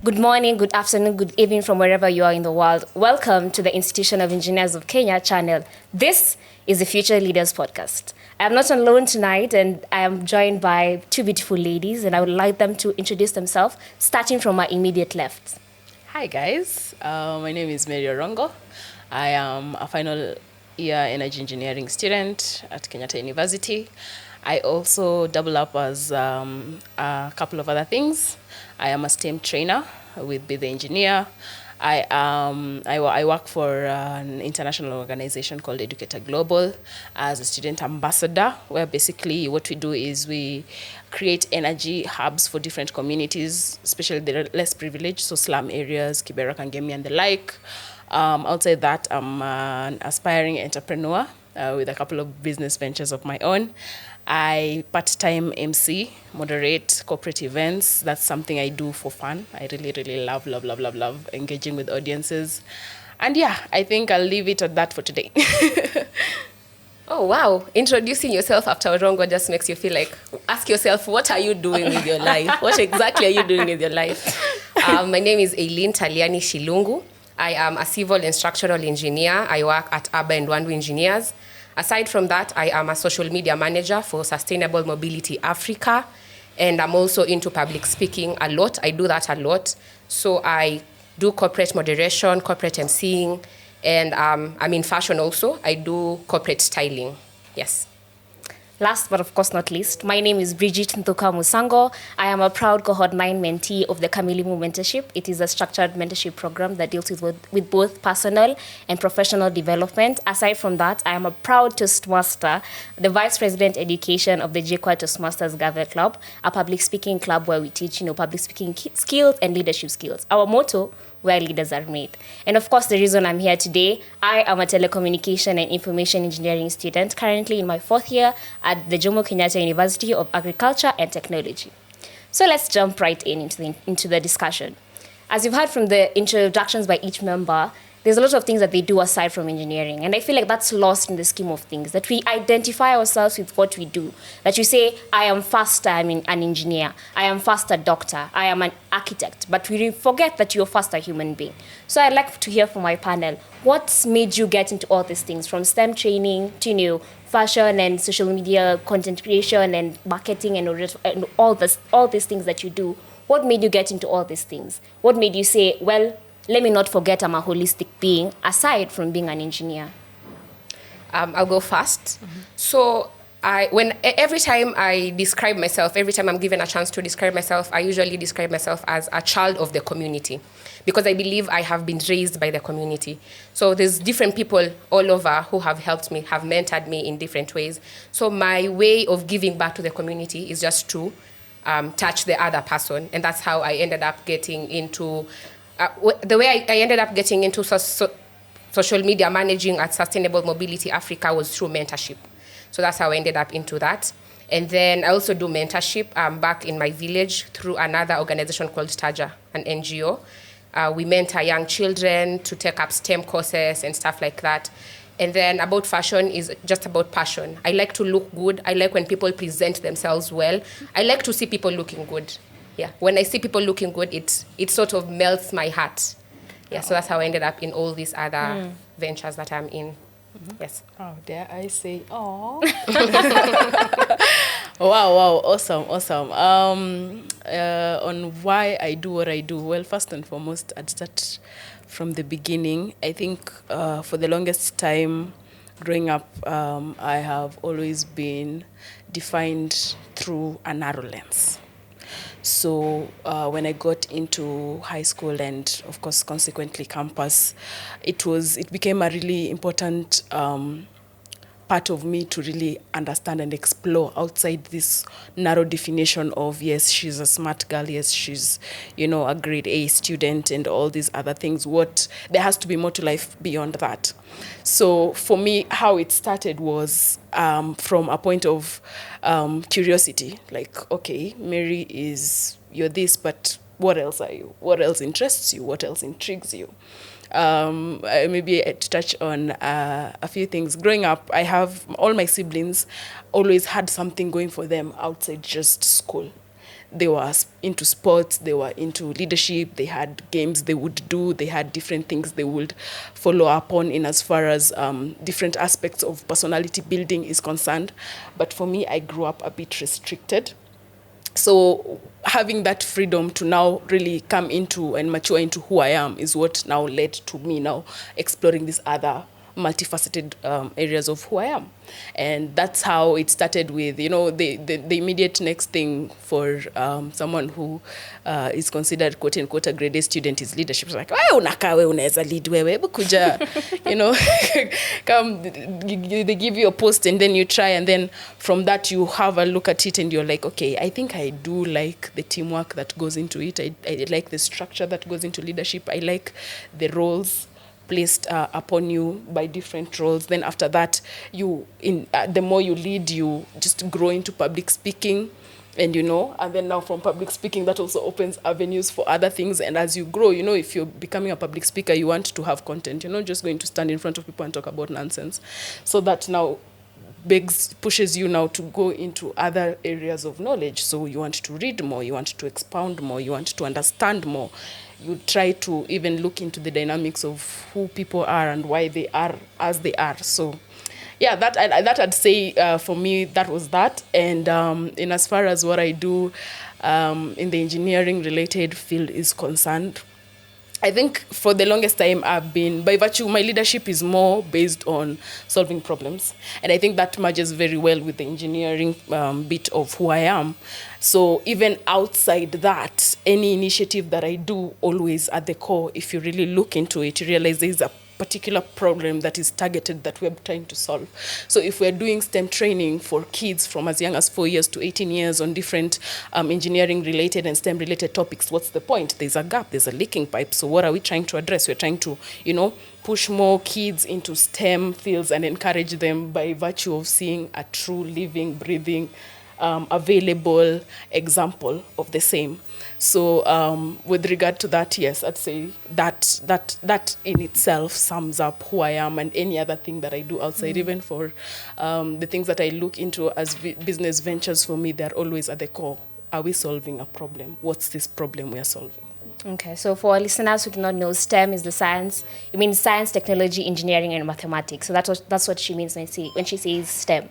Good morning, good afternoon, good evening from wherever you are in the world. Welcome to the Institution of Engineers of Kenya channel. This is the Future Leaders Podcast. I am not alone tonight, and I am joined by two beautiful ladies, and I would like them to introduce themselves, starting from my immediate left. Hi guys, my name is Mary Orongo. I am a final year energy engineering student at Kenyatta University. I also double up as a couple of other things. I am a STEM trainer with Be the Engineer. I work for an international organization called Educator Global as a student ambassador, where basically what we do is we create energy hubs for different communities, especially the less privileged, so slum areas, Kibera, Kangemi, and the like. Outside that, I'm an aspiring entrepreneur with a couple of business ventures of my own. I part-time MC, moderate corporate events. That's something I do for fun. I really love engaging with audiences. And yeah, I think I'll leave it at that for today. Oh, wow. Introducing yourself after Orongo just makes you feel like, ask yourself, what are you doing with your life? What exactly are you doing with your life? My name is Eileen Taliani Shilungu. I am a civil and structural engineer. I work at Aba and Wandu Engineers. Aside from that, I am a social media manager for Sustainable Mobility Africa, and I'm also into public speaking a lot. I do that a lot. So I do corporate moderation, corporate emceeing, and I'm in fashion also. I do corporate styling. Yes. Last but of course not least, my name is Bridgette Musango. I am a proud cohort 9 mentee of the Kamilimu Mentorship. It is a structured mentorship program that deals with both personal and professional development. Aside from that, I am a proud Toastmaster, the Vice President Education of the JQuad Toastmasters Gather Club, a public speaking club where we teach, public speaking skills and leadership skills. Our motto, where leaders are made. And of course, the reason I'm here today, I am a telecommunication and information engineering student, currently in my 4th year at the Jomo Kenyatta University of Agriculture and Technology. So let's jump right into the discussion. As you've heard from the introductions by each member, there's a lot of things that they do aside from engineering. And I feel like that's lost in the scheme of things, that we identify ourselves with what we do. That you say, I am first an engineer. I am first a doctor. I am an architect. But we forget that you're first a human being. So I'd like to hear from my panel, what's made you get into all these things, from STEM training to, fashion and social media content creation and marketing and all these things that you do. What made you get into all these things? What made you say, well, let me not forget I'm a holistic being, aside from being an engineer? I'll go first. Mm-hmm. So every time I describe myself, every time I'm given a chance to describe myself, I usually describe myself as a child of the community, because I believe I have been raised by the community. So there's different people all over who have helped me, have mentored me in different ways. So my way of giving back to the community is just to touch the other person. And that's how I ended up getting into the way I ended up getting into social media managing at Sustainable Mobility Africa was through mentorship. So that's how I ended up into that. And then I also do mentorship back in my village through another organization called Taja, an NGO. We mentor young children to take up STEM courses and stuff like that. And then about fashion is just about passion. I like to look good. I like when people present themselves well. I like to see people looking good. Yeah, when I see people looking good, it sort of melts my heart. Yeah, so that's how I ended up in all these other ventures that I'm in. Mm-hmm. Yes. Oh, dare I say, oh. Wow, awesome. On why I do what I do, well, first and foremost, I'd start from the beginning. I think for the longest time, growing up, I have always been defined through a narrow lens. So when I got into high school and, of course, consequently campus, it became a really important part of me to really understand and explore outside this narrow definition of, yes, she's a smart girl, yes, she's, a grade A student and all these other things. There has to be more to life beyond that. So for me, how it started was from a point of curiosity, like, okay, Mary, you're this, but what else are you? What else interests you? What else intrigues you? Maybe to touch on a few things. Growing up, I have all my siblings always had something going for them outside just school. they were into sports, they were into leadership, they had games they would do, they had different things they would follow up on in as far as different aspects of personality building is concerned. But for me, I grew up a bit restricted. So having that freedom to now really come into and mature into who I am is what now led to me now exploring these other multifaceted areas of who I am. And that's how it started with, you know, the immediate next thing for someone who is considered quote unquote a grade A student is leadership. It's like, unakaa wewe unaweza lead wewe, kuja, you know, come, they give you a post and then you try, and then from that you have a look at it and you're like, okay, I think I do like the teamwork that goes into it. I like the structure that goes into leadership. I like the roles placed upon you by different roles. Then after that, the more you lead, you just grow into public speaking, and you know, and then now from public speaking, that also opens avenues for other things. And as you grow, you know, if you're becoming a public speaker, you want to have content. You're not just going to stand in front of people and talk about nonsense. So that now pushes you now to go into other areas of knowledge. So you want to read more, you want to expound more, you want to understand more. You try to even look into the dynamics of who people are and why they are as they are. So, yeah, that I'd say for me, that was that. And in as far as what I do in the engineering-related field is concerned, I think for the longest time I've been, by virtue, my leadership is more based on solving problems. And I think that merges very well with the engineering bit of who I am. So even outside that, any initiative that I do, always at the core, if you really look into it, you realize there's a particular problem that is targeted that we're trying to solve. So if we're doing STEM training for kids from as young as 4 years to 18 years on different engineering-related and STEM-related topics, what's the point? There's a gap, there's a leaking pipe. So what are we trying to address? We're trying to, you know, push more kids into STEM fields and encourage them by virtue of seeing a true living, breathing, available example of the same. So with regard to that, yes, I'd say that in itself sums up who I am, and any other thing that I do outside, even for the things that I look into as business ventures, for me, they're always at the core. Are we solving a problem? What's this problem we are solving? Okay, so for our listeners who do not know, STEM is the science. It means science, technology, engineering, and mathematics. So that's what she means when she says STEM.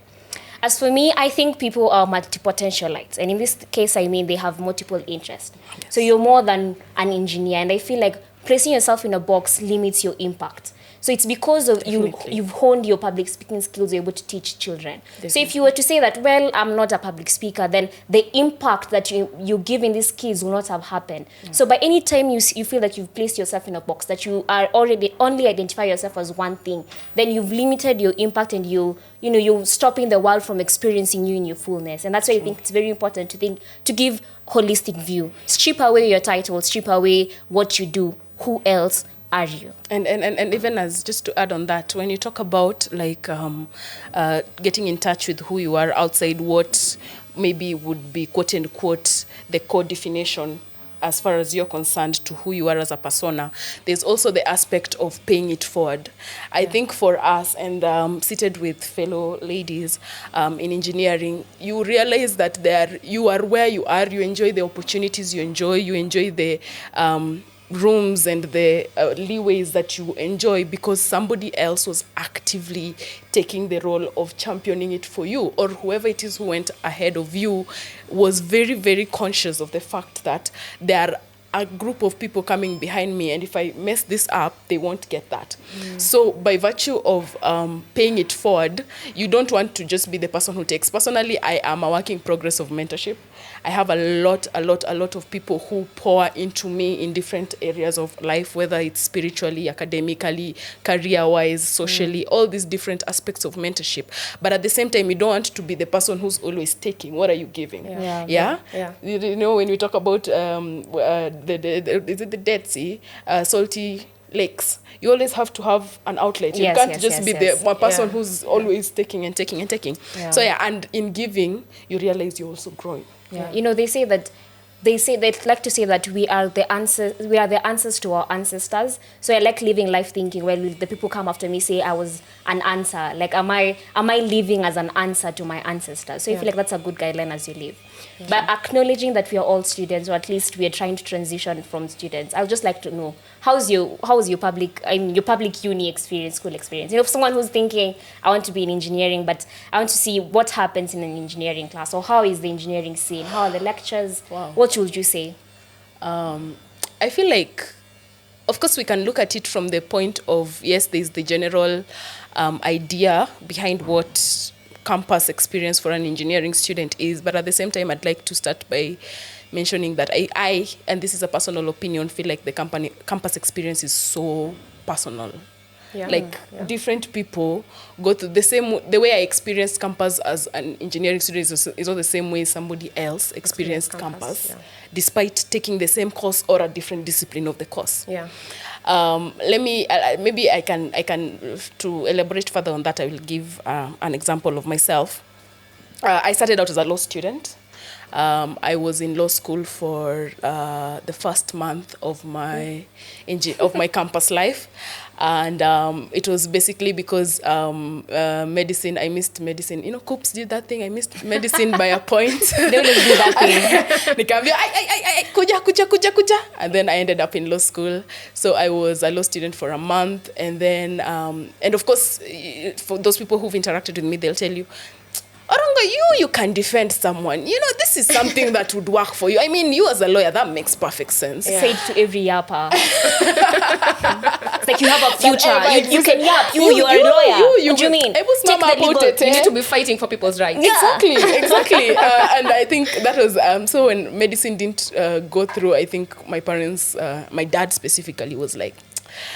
As for me, I think people are multi-potentialites. And in this case, I mean they have multiple interests. Yes. So you're more than an engineer. And I feel like placing yourself in a box limits your impact. So it's because of you've honed your public speaking skills, you're able to teach children. Definitely. So if you were to say that, well, I'm not a public speaker, then the impact that you give in these kids will not have happened. Yeah. So by any time you feel that you've placed yourself in a box, that you are already only identify yourself as one thing, then you've limited your impact, and you're stopping the world from experiencing you in your fullness. And that's why I think it's very important to give holistic view. Strip away your title, strip away what you do. Who else are you? And even as, just to add on that, when you talk about like getting in touch with who you are outside what maybe would be quote unquote the core definition as far as you're concerned to who you are as a persona, there's also the aspect of paying it forward. I think for us, and seated with fellow ladies in engineering, you realize that you are where you are, you enjoy the opportunities you enjoy the rooms and the leeways that you enjoy because somebody else was actively taking the role of championing it for you, or whoever it is who went ahead of you was very, very conscious of the fact that there are a group of people coming behind me, and if I mess this up, they won't get that. So by virtue of paying it forward, you don't want to just be the person who takes. Personally, I am a work in progress of mentorship. I have a lot of people who pour into me in different areas of life, whether it's spiritually, academically, career-wise, socially, all these different aspects of mentorship. But at the same time, you don't want to be the person who's always taking. What are you giving? Yeah. You know, when we talk about the Dead Sea, salty lakes, you always have to have an outlet. You can't just be the one person who's always taking and taking and taking. So and in giving, you realize you're also growing. Yeah. You know, they say that they like to say that we are the answers to our ancestors. So I like living life thinking, well, will the people come after me say I was an answer? Like, am I living as an answer to my ancestors? So I feel like that's a good guideline as you live. But acknowledging that we are all students, or at least we are trying to transition from students. I would just like to know, how's your public uni experience, school experience? You know, for someone who's thinking, I want to be in engineering, but I want to see what happens in an engineering class, or how is the engineering scene? How are the lectures? Wow. What would you say? I feel like, of course, we can look at it from the point of, yes, there's the general idea behind what campus experience for an engineering student is, but at the same time, I'd like to start by mentioning that I and this is a personal opinion, feel like the campus experience is so personal. Yeah. Like different people go through the way I experienced campus as an engineering student is not the same way somebody else experienced campus, despite taking the same course or a different discipline of the course. Yeah. Maybe I can to elaborate further on that. I will give an example of myself. I started out as a law student. I was in law school for the first month of my campus life, and it was basically because medicine. I missed medicine. You know, Coops did that thing. I missed medicine by a point. They always do that thing. They come, kuja, and then I ended up in law school. So I was a law student for a month, and then and of course, for those people who've interacted with me, they'll tell you, Orongo, you can defend someone. You know, this is something that would work for you. I mean, you as a lawyer, that makes perfect sense. Yeah. Say it to every yapper. It's like you have a future. You can yap. You are a lawyer. What do you mean? You need to be fighting for people's rights. Yeah. Exactly. And I think that was, so when medicine didn't go through, I think my parents, my dad specifically was like,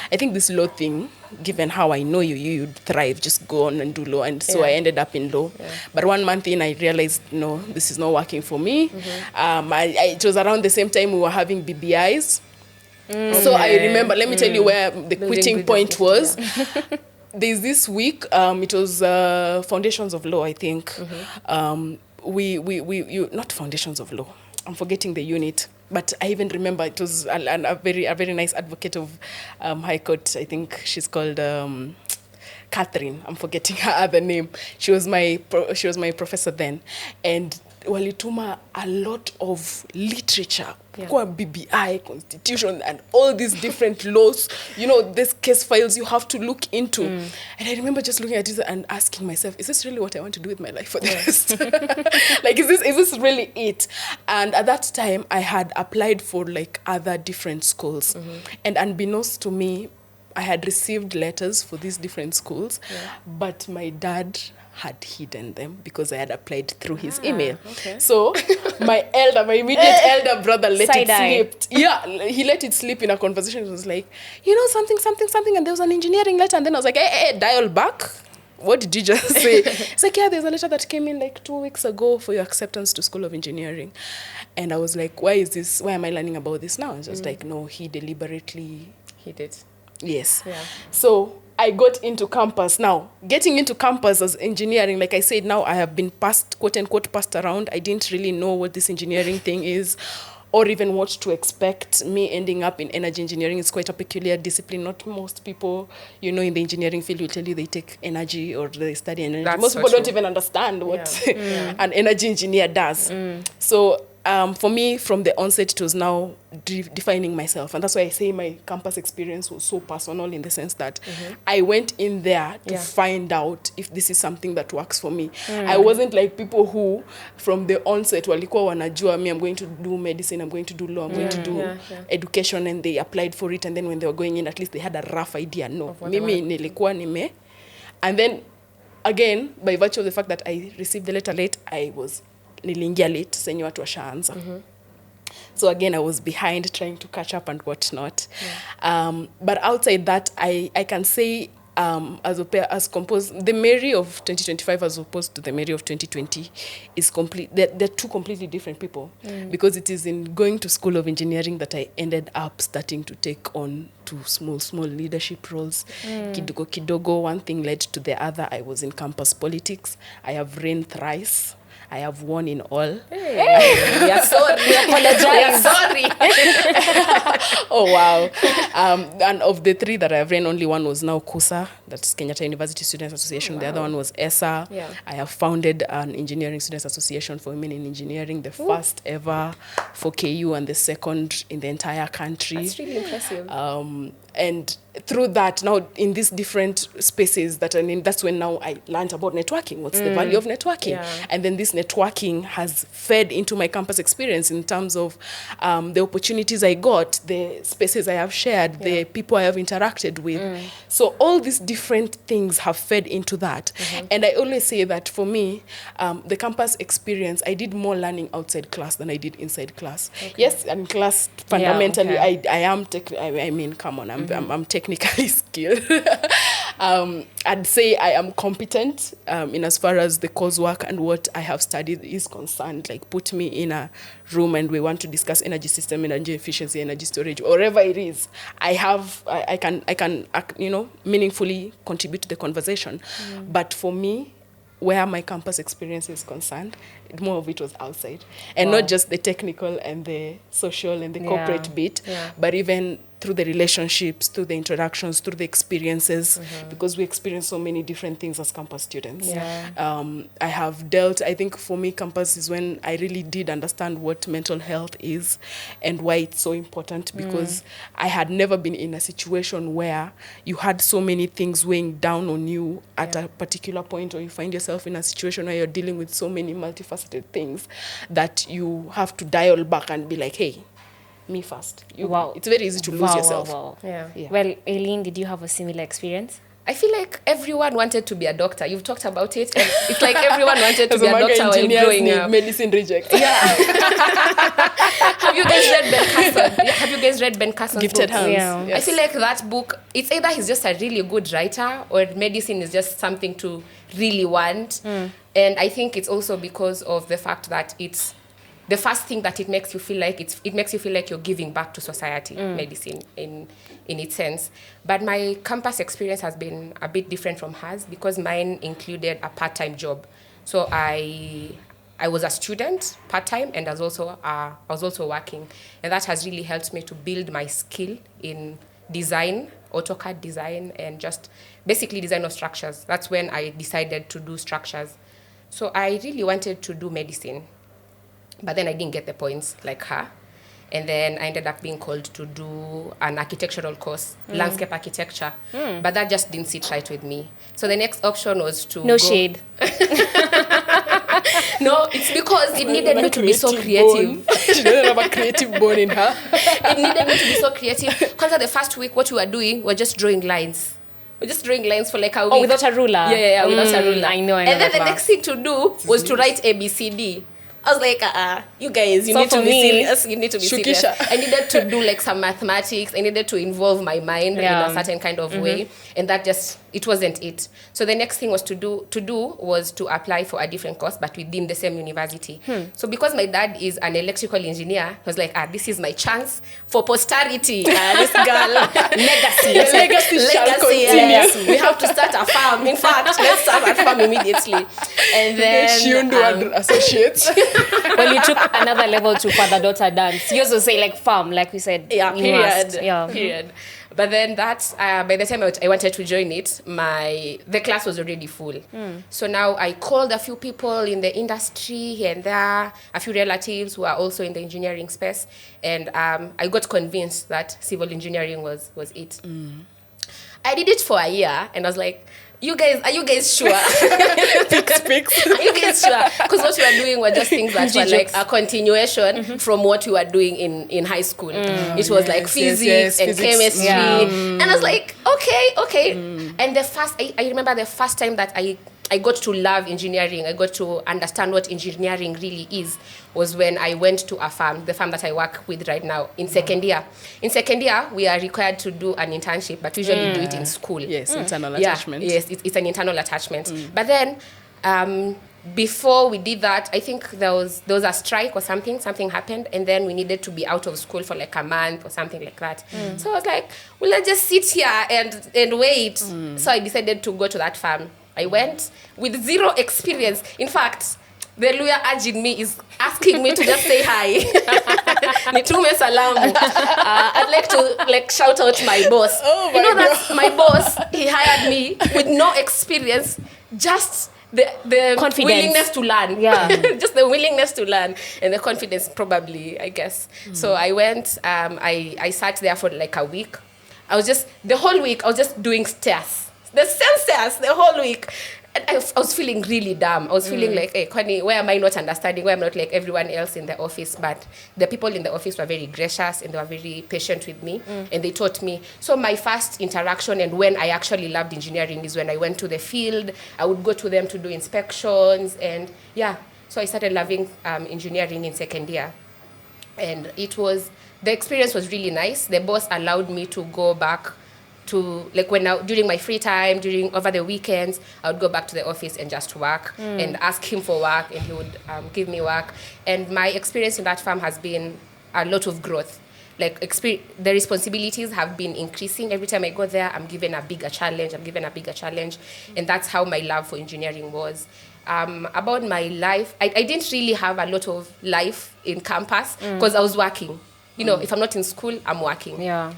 I think this law thing, given how I know you'd thrive, just go on and do law. And so I ended up in law. Yeah. But 1 month in, I realized, no, this is not working for me. Mm-hmm. It was around the same time we were having BBIs. So I remember, let me tell you where the quitting point was. Yeah. There's this week, it was Foundations of Law, I think. Mm-hmm. Not Foundations of Law. I'm forgetting the unit. But I even remember it was a very nice advocate of High Court. I think she's called Catherine. I'm forgetting her other name. She was my professor then, and walituma a lot of literature, kwa BBI, constitution, and all these different laws. You know, these case files you have to look into. And I remember just looking at it and asking myself, is this really what I want to do with my life for the rest? Like, is this really it? And at that time, I had applied for like other different schools. And unbeknownst to me, I had received letters for these different schools, but my dad hidden them because I had applied through his email. Okay. So my immediate elder brother let it slip. Yeah, he let it slip in a conversation. It was like, you know, something, and there was an engineering letter. And then I was like, hey, dial back. What did you just say? It's like, yeah, there's a letter that came in like 2 weeks ago for your acceptance to School of Engineering. And I was like, why am I learning about this now? It's just like, no, he deliberately... He did. Yes. Yeah. So I got into campus. Now, getting into campus as engineering, like I said, now I have been quote unquote, passed around. I didn't really know what this engineering thing is or even what to expect. Me ending up in energy engineering is quite a peculiar discipline. Not most people, you know, in the engineering field will tell you they take energy or they study energy. That's most people don't even understand what an energy engineer does. So for me, from the onset, it was now defining myself. And that's why I say my campus experience was so personal in the sense that I went in there to find out if this is something that works for me. I wasn't like people who, from the onset, walikuwa wanajua me, I'm going to do medicine, I'm going to do law, I'm going to do education, and they applied for it. And then when they were going in, at least they had a rough idea. No, mimi nilikuwa nime. And then, again, by virtue of the fact that I received the letter late, I was nilingia late, senye watu washaanza. So again, I was behind trying to catch up and whatnot. But outside that, I can say as composed, the Mary of 2025 as opposed to the Mary of 2020 is they're two completely different people. Because it is in going to School of Engineering that I ended up starting to take on two small leadership roles. Kidogo, one thing led to the other. I was in campus politics. I have reigned thrice. I have won in all. Hey, we are sorry. We apologize. We are sorry. Oh, wow. And of the 3 that I've ran, only one was now KUSA, that's Kenyatta University Students Association. The other one was ESA. Yeah. I have founded an Engineering Students Association for Women in Engineering, the first ever for KU and the second in the entire country. That's really impressive. And through that, now in these different spaces that I'm in, that's when now I learned about networking. What's the value of networking? Yeah. And then this networking has fed into my campus experience in terms of the opportunities I got, the spaces I have shared, the people I have interacted with. So all these different things have fed into that. And I always say that for me, the campus experience, I did more learning outside class than I did inside class. Okay. Yes, in class, fundamentally, I am, I mean, come on, I'm technically skilled. I'd say I am competent in as far as the coursework and what I have studied is concerned. Like, put me in a room and we want to discuss energy system, energy efficiency, energy storage, whatever it is. I can meaningfully contribute to the conversation. But for me, where my campus experience is concerned, more of it was outside. And not just the technical and the social and the corporate bit, but even through the relationships, through the interactions, through the experiences, because we experience so many different things as campus students. I have dealt, I think for me, campus is when I really did understand what mental health is and why it's so important, because I had never been in a situation where you had so many things weighing down on you at a particular point, or you find yourself in a situation where you're dealing with so many multifaceted things that you have to dial back and be like, hey, me first. It's very easy to lose yourself. Yeah. Well, Eileen, did you have a similar experience? I feel like everyone wanted to be a doctor. You've talked about it. And it's like everyone wanted to be a doctor while growing up. Medicine reject. Yeah. Have you guys read Ben Carson? Have you guys read Ben Carson's Gifted book? Hands. Yeah. Yes. I feel like that book, it's either he's just a really good writer or medicine is just something to really want. And I think it's also because of the fact that it's the first thing that it makes you feel like it makes you feel like you're giving back to society, medicine in its sense. But my campus experience has been a bit different from hers, because mine included a part-time job. So I was a student part-time, and I was also working, and that has really helped me to build my skill in design, AutoCAD design, and just basically design of structures. That's when I decided to do structures. So I really wanted to do medicine, but then I didn't get the points like her. And then I ended up being called to do an architectural course, landscape architecture. But that just didn't sit right with me. So the next option was to No shade. No, it's because it needed me to be so creative. She doesn't have a creative bone in her. It needed me to be so creative. Because the first week, what we were doing, we're just drawing lines. We're just drawing lines for like a week. Oh, without a ruler? Yeah, without a ruler. I know. And then the next thing to do was to write ABCD. I was like, you guys, you need to be serious. You need to be serious. I needed to do like some mathematics. I needed to involve my mind in a certain kind of way. And that just, it wasn't it. So the next thing was to apply for a different course, but within the same university. So because my dad is an electrical engineer, I was like, this is my chance for posterity. This girl, legacy shall continue. We have to start a farm. In fact, let's start a farm immediately. And then she do associates. Well, you took another level to father-daughter dance. You also say like farm, like we said. Yeah, period. Yeah. Period. But then that, by the time I wanted to join it, the class was already full. So now I called a few people in the industry here and there, a few relatives who are also in the engineering space, and I got convinced that civil engineering was it. I did it for a year, and I was like, are you guys sure? Pics. Are you guys sure? Because what we were doing were just things that were like a continuation from what we were doing in high school. It was like physics and chemistry. And I was like, okay. And I remember the first time that I got to love engineering, I got to understand what engineering really is, was when I went to a farm, the farm that I work with right now, in second year. In second year, we are required to do an internship, but we usually do it in school. Yes, internal attachment. Yes, it's an internal attachment. But then, before we did that, I think there was a strike or something happened, and then we needed to be out of school for like a month or something like that. So I was like, well, let's just sit here and wait. So I decided to go to that farm. I went with zero experience. In fact, the lawyer urging me is asking me to just say hi. Nitume salamu. I'd like to shout out my boss. Oh my that my boss, he hired me with no experience, just the Confidence. willingness to learn. Yeah. Just the willingness to learn and the confidence, probably, I guess. So I went, I sat there for like a week. The whole week, I was just doing stairs. The same stairs, the whole week. And I was feeling really dumb. I was feeling like, hey, Connie, why am I not understanding? Why am I not like everyone else in the office? But the people in the office were very gracious and they were very patient with me. And they taught me. So my first interaction and when I actually loved engineering is when I went to the field. I would go to them to do inspections. And yeah, so I started loving engineering in second year. And the experience was really nice. The boss allowed me to go back to, like, during my free time, over the weekends, I would go back to the office and just work and ask him for work, and he would give me work. And my experience in that firm has been a lot of growth. Like, the responsibilities have been increasing. Every time I go there, I'm given a bigger challenge. And that's how my love for engineering was. About my life, I didn't really have a lot of life in campus because I was working. If I'm not in school, I'm working. Yeah.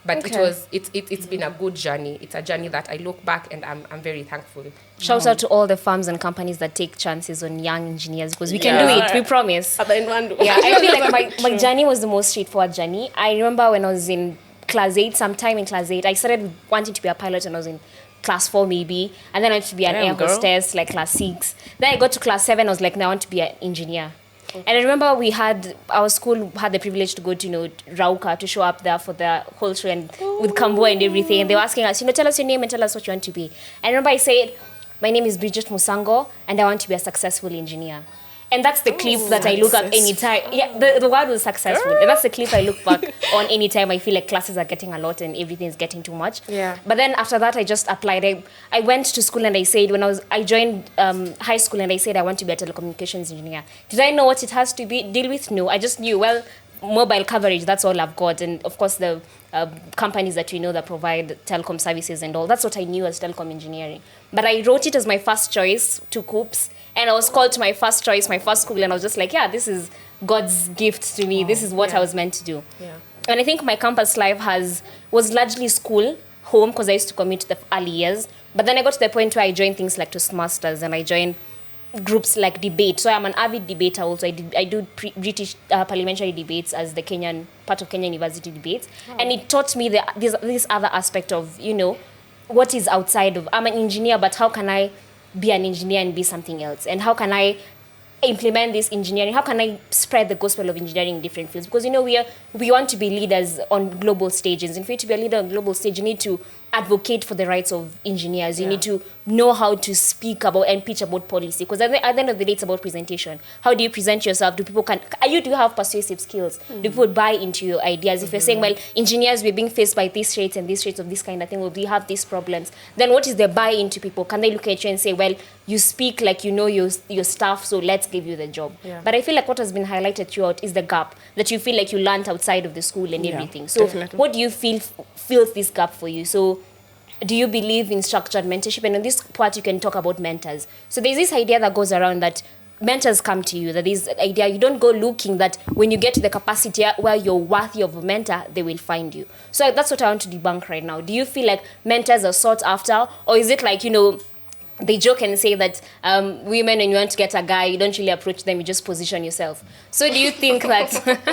But Okay. it's been a good journey. It's a journey that I look back and I'm very thankful. Shout out to all the firms and companies that take chances on young engineers, because we can do it, we promise. Yeah, I feel like my journey was the most straightforward journey. I remember when I was in class 8, sometime in class 8, I started wanting to be a pilot when I was in class 4 maybe, and then I wanted to be an air hostess, like class 6. Then I got to class 7, I was like, no, I want to be an engineer. And I remember our school had the privilege to go to, Rauka, to show up there for the whole show and with Kambua and everything. And they were asking us, tell us your name and tell us what you want to be. And I remember I said, my name is Bridgette Musango and I want to be a successful engineer. And that's the clip that I look at anytime. Yeah, the word was successful. And that's the clip I look back on anytime I feel like classes are getting a lot and everything is getting too much. Yeah. But then after that, I just applied. I went to school and I said, I joined high school and I said I want to be a telecommunications engineer. Did I know what it has to deal with? No, I just knew, mobile coverage, that's all I've got. And of course, the companies that that provide telecom services and all. That's what I knew as telecom engineering. But I wrote it as my first choice to COOPS. And I was called to my first choice, my first school. And I was just like, yeah, this is God's gift to me. This is what I was meant to do. Yeah. And I think my campus life was largely school, home, because I used to commute the early years. But then I got to the point where I joined things like Toastmasters and I joined groups like debate. So I'm an avid debater also. I do British parliamentary debates as the part of Kenya University debates. Oh. And it taught me this other aspect of, what is outside of, I'm an engineer, but how can I be an engineer and be something else? And how can I implement this engineering? How can I spread the gospel of engineering in different fields? Because, we want to be leaders on global stages. And for you to be a leader on global stage, you need to advocate for the rights of engineers. You need to know how to speak about and pitch about policy. Because at the end of the day, it's about presentation. How do you present yourself? Do you have persuasive skills? Do people buy into your ideas? If you're saying, engineers, we're being faced by these traits and these traits of this kind of thing, we have these problems, then what is the buy-in to people? Can they look at you and say, you speak like you know your stuff, so let's give you the job? Yeah. But I feel like what has been highlighted throughout is the gap that you feel like you learned outside of the school and everything. So definitely. What do you feel fills this gap for you? So do you believe in structured mentorship? And on this part, you can talk about mentors. So there's this idea that goes around that mentors come to you, that is idea, you don't go looking, that when you get to the capacity where you're worthy of a mentor, they will find you. So that's what I want to debunk right now. Do you feel like mentors are sought after? Or is it like, they joke and say that women, when you want to get a guy, you don't really approach them, you just position yourself. So do you think that that's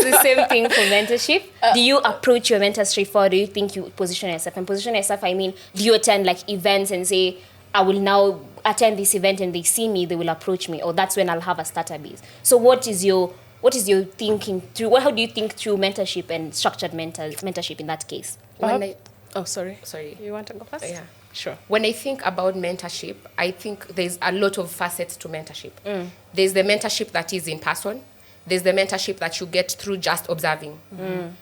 the same thing for mentorship? Do you approach your mentor straightforward? Do you think you position yourself? And position yourself, I mean, do you attend like events and say, I will now attend this event and they see me, they will approach me, or that's when I'll have a starter base? So what is your thinking through? How do you think through mentorship and structured mentorship in that case? Sorry. You want to go first? Yeah. Sure. When I think about mentorship, I think there's a lot of facets to mentorship. There's the mentorship that is in person. There's the mentorship that you get through just observing.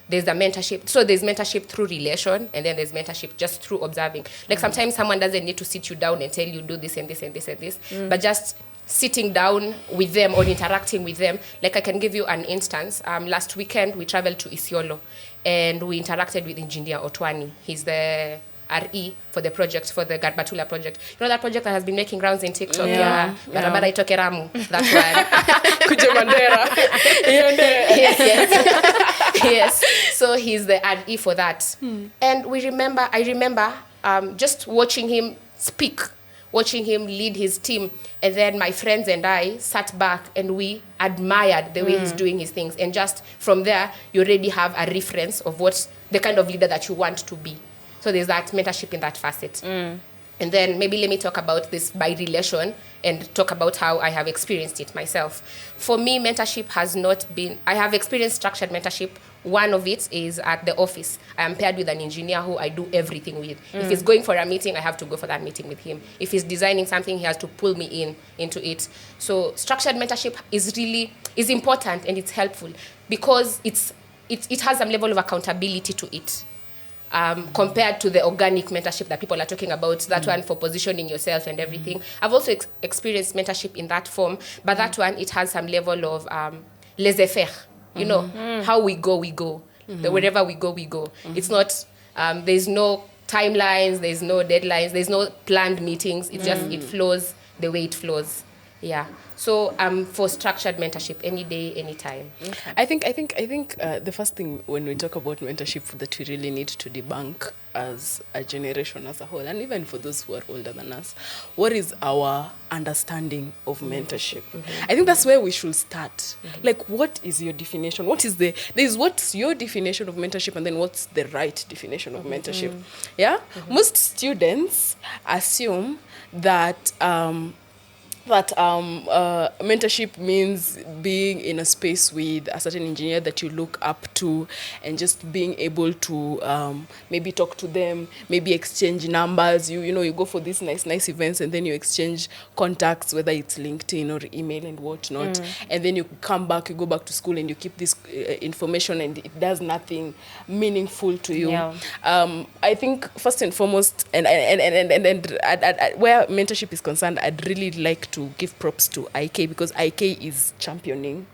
There's the mentorship. So there's mentorship through relation, and then there's mentorship just through observing. Like sometimes someone doesn't need to sit you down and tell you do this and this and this and this, but just sitting down with them or interacting with them. Like I can give you an instance. Last weekend, we traveled to Isiolo, and we interacted with Engineer Otwani. He's the RE for the project, for the Garbatula project. You know that project that has been making rounds in TikTok? Yeah. Barabara itoke Ramu. That one. Kuje Mandera. Yes. So he's the RE for that. And I remember just watching him speak, watching him lead his team. And then my friends and I sat back and we admired the way he's doing his things. And just from there, you already have a reference of what the kind of leader that you want to be. So there's that mentorship in that facet. And then maybe let me talk about this by relation and talk about how I have experienced it myself. For me, mentorship has not been, I have experienced structured mentorship. One of it is at the office. I am paired with an engineer who I do everything with. If he's going for a meeting, I have to go for that meeting with him. If he's designing something, he has to pull me into it. So structured mentorship is important and it's helpful because it has some level of accountability to it. Compared to the organic mentorship that people are talking about, that one for positioning yourself and everything. I've also experienced mentorship in that form, but that one, it has some level of laissez-faire. You know, how we go. Wherever we go. It's not, there's no timelines, there's no deadlines, there's no planned meetings. It just, it flows the way it flows. Yeah. So for structured mentorship, any day, any time. Okay. I think the first thing when we talk about mentorship that we really need to debunk as a generation as a whole, and even for those who are older than us, what is our understanding of mentorship? I think that's where we should start. Like, what is your definition? What's your definition of mentorship, and then what's the right definition of mentorship? Yeah? Most students assume that mentorship means being in a space with a certain engineer that you look up to and just being able to maybe talk to them, maybe exchange numbers. You go for these nice events and then you exchange contacts, whether it's LinkedIn or email and whatnot. And then you come back, you go back to school and you keep this information and it does nothing meaningful to you. Yeah. I think first and foremost, and where mentorship is concerned, I'd really like to give props to IK because IK is championing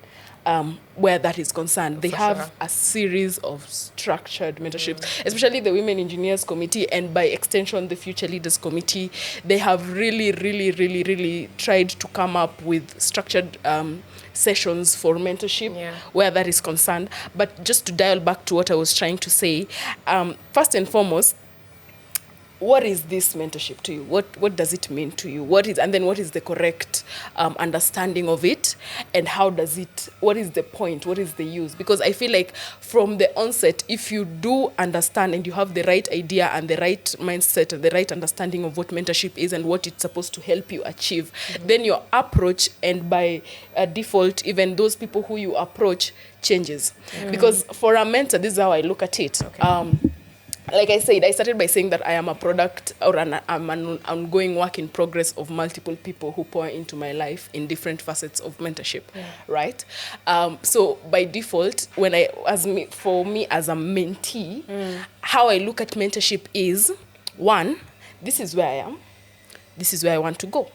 where that is concerned. They have a series of structured mentorships, especially the Women Engineers Committee and by extension the Future Leaders Committee. They have really tried to come up with structured sessions for mentorship where that is concerned. But just to dial back to what I was trying to say, first and foremost, what is this mentorship to you? What does it mean to you? What is the correct understanding of it? And what is the point? What is the use? Because I feel like from the onset, if you do understand and you have the right idea and the right mindset and the right understanding of what mentorship is and what it's supposed to help you achieve, then your approach and by default, even those people who you approach changes. Because for a mentor, this is how I look at it. Okay. Like I said, I started by saying that I am a product or I'm an ongoing work in progress of multiple people who pour into my life in different facets of mentorship, right? So by default, for me as a mentee, how I look at mentorship is, one, this is where I am, this is where I want to go.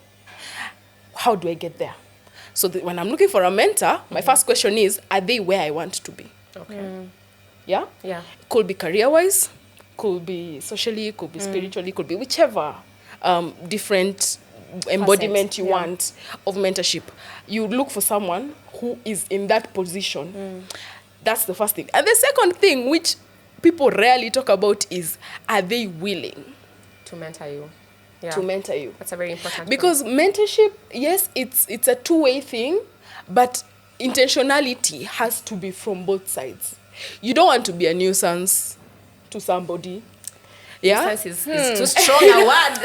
How do I get there? So when I'm looking for a mentor, my first question is, are they where I want to be? Okay. Yeah? Yeah. Could be career-wise, could be socially, could be spiritually, could be whichever different embodiment you want of mentorship. You look for someone who is in that position. That's the first thing. And the second thing, which people rarely talk about, is, are they willing to mentor you? Yeah. To mentor you. That's a very important because point. Mentorship, yes, it's a two-way thing, but intentionality has to be from both sides. You don't want to be a nuisance to somebody. Yeah, nuisance is too strong a word.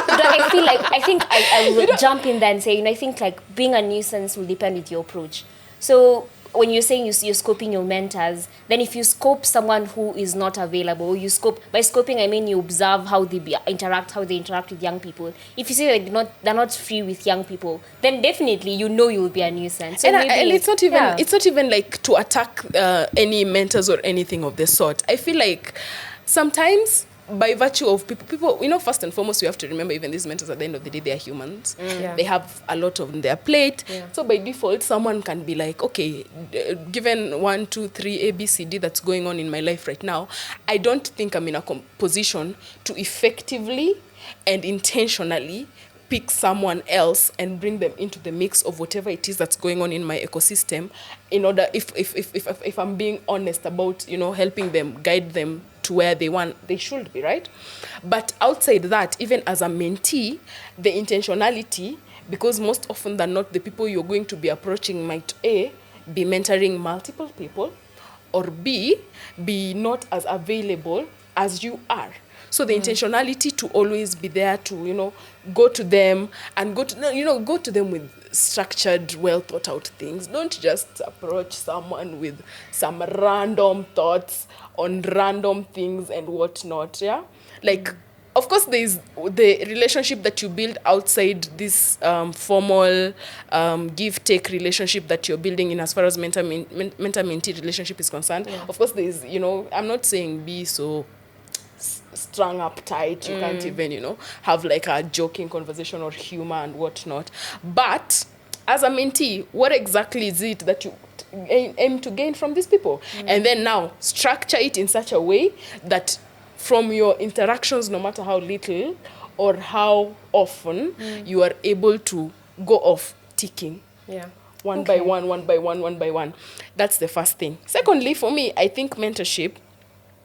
But I think I will jump in there and say, I think like being a nuisance will depend with your approach. So when you're saying you're scoping your mentors, then if you scope someone who is not available, by scoping I mean you observe how they interact with young people. If you see that they're not free with young people, then definitely you will be a nuisance. So and it's not even like to attack any mentors or anything of the sort. I feel like sometimes by virtue of people, you know, first and foremost, we have to remember even these mentors at the end of the day, they are humans. Yeah. They have a lot on their plate. Yeah. So by default, someone can be like, okay, given 1, 2, 3, A, B, C, D that's going on in my life right now, I don't think I'm in a position to effectively and intentionally pick someone else and bring them into the mix of whatever it is that's going on in my ecosystem, in order, if I'm being honest about, you know, helping them, guide them to where they should be, right? But outside that, even as a mentee, the intentionality, because most often than not, the people you're going to be approaching might A, be mentoring multiple people, or B, be not as available as you are. So the intentionality to always be there to, you know, go to them and go to them with structured, well thought out things. Don't just approach someone with some random thoughts on random things and whatnot. Yeah, like of course there is the relationship that you build outside this formal give take relationship that you're building in as far as mentor-mentee relationship is concerned. Yeah. Of course there is, you know, I'm not saying be so strung up tight, you can't even, you know, have like a joking conversation or humor and whatnot. But as a mentee, what exactly is it that you aim to gain from these people? And then now structure it in such a way that from your interactions, no matter how little or how often, you are able to go off ticking. Yeah. One by one. That's the first thing. Secondly, for me, I think mentorship,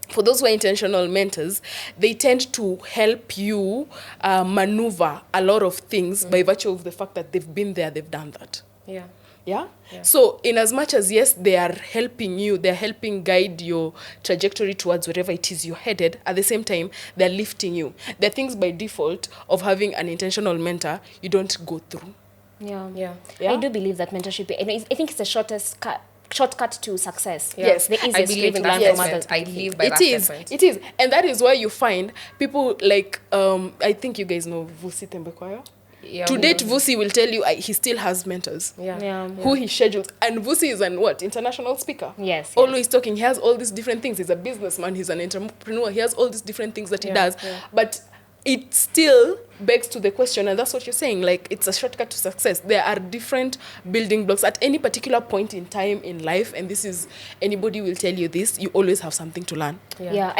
for those who are intentional mentors, they tend to help you maneuver a lot of things by virtue of the fact that they've been there, they've done that. Yeah. Yeah? So in as much as, yes, they are helping you, they're helping guide your trajectory towards wherever it is you're headed, at the same time, they're lifting you. There are things by default of having an intentional mentor you don't go through. Yeah. I do believe that mentorship, and I think it's the shortcut to success. Yeah. Yes, the I easiest believe way in to that learn from statement. others. I live by that statement. It is. And that is why you find people like, I think you guys know Vusi Tembekwaya. Yeah, To date, Vusi will tell you he still has mentors. Yeah. Who he schedules. And Vusi is an international speaker. Yes. Always talking. He has all these different things. He's a businessman. He's an entrepreneur. He has all these different things that he does. Yeah. But it still begs to the question, and that's what you're saying, like, it's a shortcut to success. There are different building blocks at any particular point in time in life, and this is, anybody will tell you this, you always have something to learn. Yeah,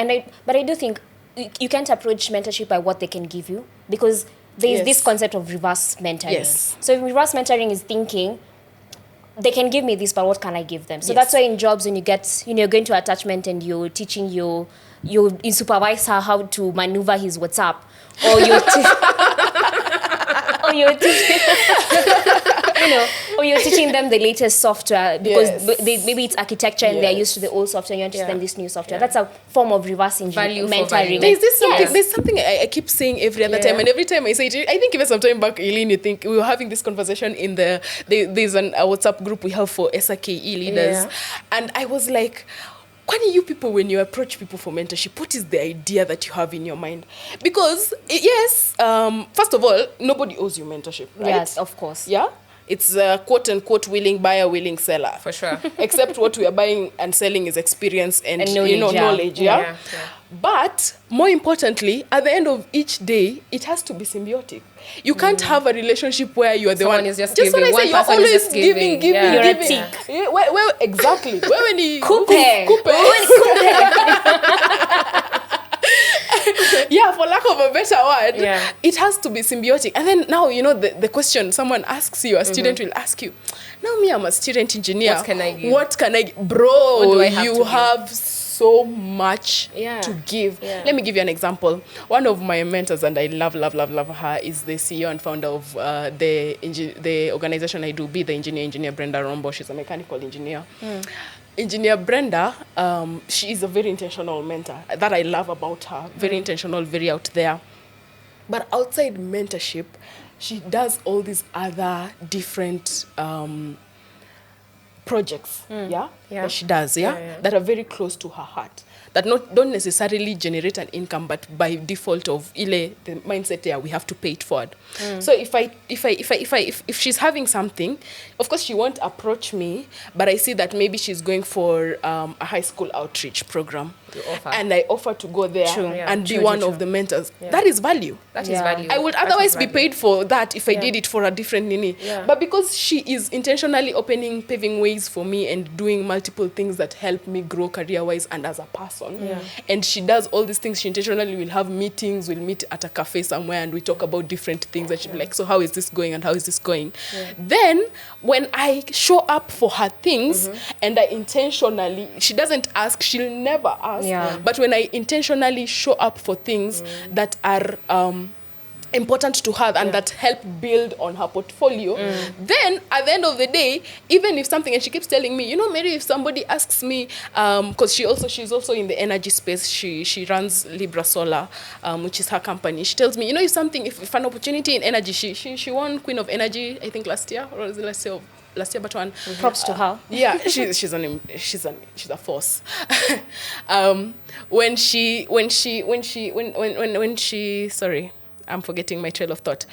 but I do think you can't approach mentorship by what they can give you, because there is this concept of reverse mentoring. Yes. So reverse mentoring is thinking, they can give me this, but what can I give them? So that's why in jobs, when you get, you're going to attachment and you're teaching you supervise her how to maneuver his WhatsApp, or you're teaching them the latest software, because maybe it's architecture and they're used to the old software, and you want to teach them this new software. That's a form of reverse mentoring. There's something I keep saying every other time, and every time I say it, I think even sometime back, Eileen, you think we were having this conversation in there's a WhatsApp group we have for SAKE leaders, and I was like, Kwani you people, when you approach people for mentorship, what is the idea that you have in your mind? Because, yes, first of all, nobody owes you mentorship, right? Yes, of course. Yeah? It's a quote-unquote willing buyer, willing seller. For sure. Except what we are buying and selling is experience and knowledge, knowledge, yeah? But, more importantly, at the end of each day, it has to be symbiotic. You can't have a relationship where you are the Someone one... is just giving. One person you're always is just giving. You're a giving. tick. Well, exactly. When you... Yeah, for lack of a better word, it has to be symbiotic. And then now, the question someone asks you, a student will ask you, now me, I'm a student engineer. What can I give? What can I give? Bro, What do I have you to have so much to give. Yeah. Let me give you an example. One of my mentors, and I love her, is the CEO and founder of the organization I do, Be the Engineer Brenda Rombo. She's a mechanical engineer. Engineer Brenda, she is a very intentional mentor. That I love about her. Very intentional, very out there. But outside mentorship, she does all these other different projects, that she does, that are very close to her heart. that don't necessarily generate an income, but by default of the mindset there, we have to pay it forward. So if she's having something, of course she won't approach me, but I see that maybe she's going for a high school outreach program, and I offer to go there and be one of the mentors. That is value. That is value. I would otherwise be paid for that if I did it for a different nini. But because she is intentionally paving ways for me and doing multiple things that help me grow career-wise and as a person, and she does all these things, she intentionally will have meetings, we'll meet at a cafe somewhere and we talk about different things that she'll be like, so how is this going and how is this going? Then when I show up for her things and I intentionally, she doesn't ask, she'll never ask, but when I intentionally show up for things that are important to her and that help build on her portfolio, then at the end of the day, even if something, and she keeps telling me, Mary, if somebody asks me, because she's also in the energy space, she runs Libra Solar, which is her company. She tells me, if an opportunity in energy, she won Queen of Energy, I think last year, or was it last year, but one. Props to her. Yeah, she's a force. When she sorry, I'm forgetting my trail of thought.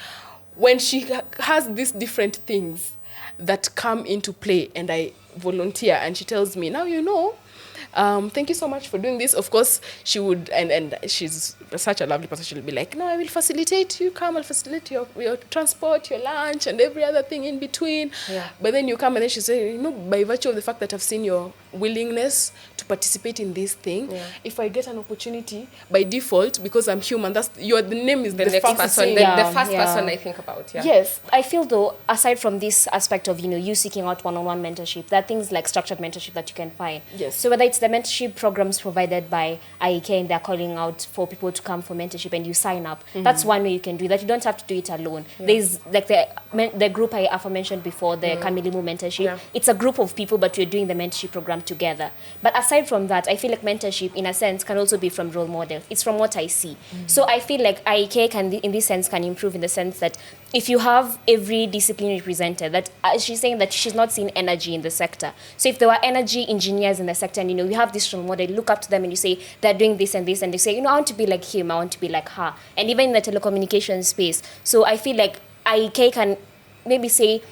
When she has these different things that come into play and I volunteer and she tells me, now thank you so much for doing this. Of course, she would, and she's such a lovely person, she'll be like, no, I will facilitate you, I'll facilitate your transport, your lunch, and every other thing in between. But then you come and then she say, by virtue of the fact that I've seen your willingness to participate in this thing, if I get an opportunity, by default, because I'm human, the name is the next first person, thing. the first person I think about. Yes. I feel though, aside from this aspect of, you seeking out one-on-one mentorship, there are things like structured mentorship that you can find. Yes. So whether it's the mentorship programs provided by IEK and they're calling out for people to come for mentorship and you sign up, that's one way you can do that. You don't have to do it alone. There's like the group I aforementioned before, the Kamilimu mentorship. It's a group of people, but we're doing the mentorship program together. But aside from that, I feel like mentorship, in a sense, can also be from role models. It's from what I see. So I feel like IEK can, in this sense, can improve in the sense that if you have every discipline represented, that she's saying that she's not seen energy in the sector. So if there were energy engineers in the sector and, you have this role model, you look up to them and you say, they're doing this and this, and they say, I want to be like him, I want to be like her. And even in the telecommunications space. So I feel like IEK can maybe say,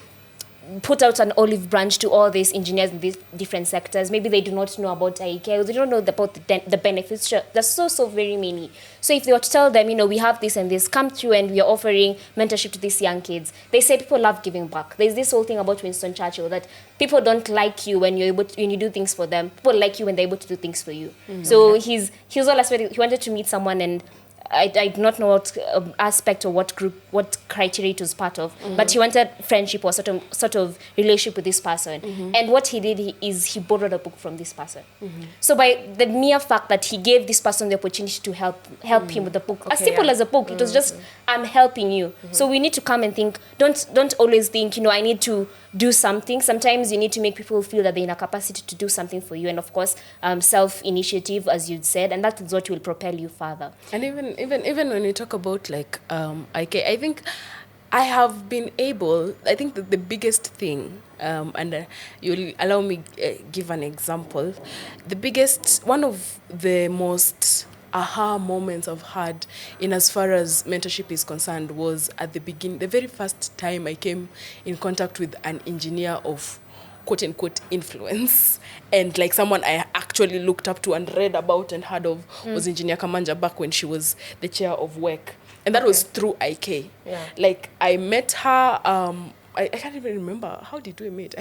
put out an olive branch to all these engineers in these different sectors. Maybe they do not know about IEK, or they don't know about the benefits. Sure, there's so very many. So if they were to tell them, we have this and this, come through and we are offering mentorship to these young kids. They say people love giving back. There's this whole thing about Winston Churchill that people don't like you when when you do things for them. People like you when they're able to do things for you. So he was all aspect. He wanted to meet someone, and I do not know what aspect or what group, what criteria it was part of, but he wanted friendship or sort of relationship with this person. And what he did is he borrowed a book from this person. So by the mere fact that he gave this person the opportunity to help him with the book, as simple as a book, it was just, I'm helping you. So we need to come and think, don't always think, I need to do something. Sometimes you need to make people feel that they're in a capacity to do something for you. And of course, self-initiative, as you'd said, and that is what will propel you further. And even when we talk about like IK, I think I have been able, I think that the biggest thing, and you'll allow me give an example, one of the most aha moments I've had in as far as mentorship is concerned was at the beginning, the very first time I came in contact with an engineer of quote unquote influence, and like someone I actually looked up to and read about and heard of was Engineer Kamanja back when she was the chair of WEC, and that was through IK. Like I met her, I can't even remember, how did we meet?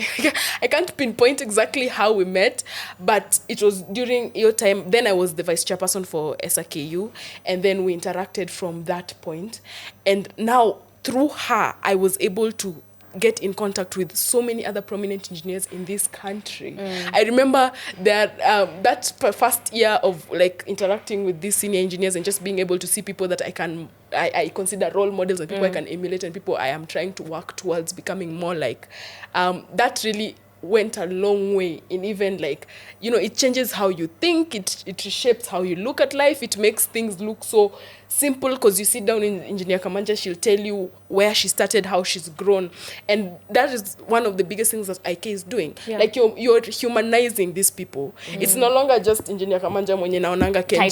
I can't pinpoint exactly how we met, but it was during your time. Then I was the vice chairperson for SRKU, and then we interacted from that point. And now through her, I was able to get in contact with so many other prominent engineers in this country. I remember that first year of like interacting with these senior engineers and just being able to see people that I consider role models and people I can emulate and people I am trying to work towards becoming more like. That really went a long way in even like, it changes how you think, it reshapes how you look at life, it makes things look so simple, because you sit down in Engineer Kamanja, she'll tell you where she started, how she's grown. And that is one of the biggest things that IK is doing. Yeah. Like you're humanizing these people. It's no longer just Engineer Kamanja mwenye naonanga Kenjen,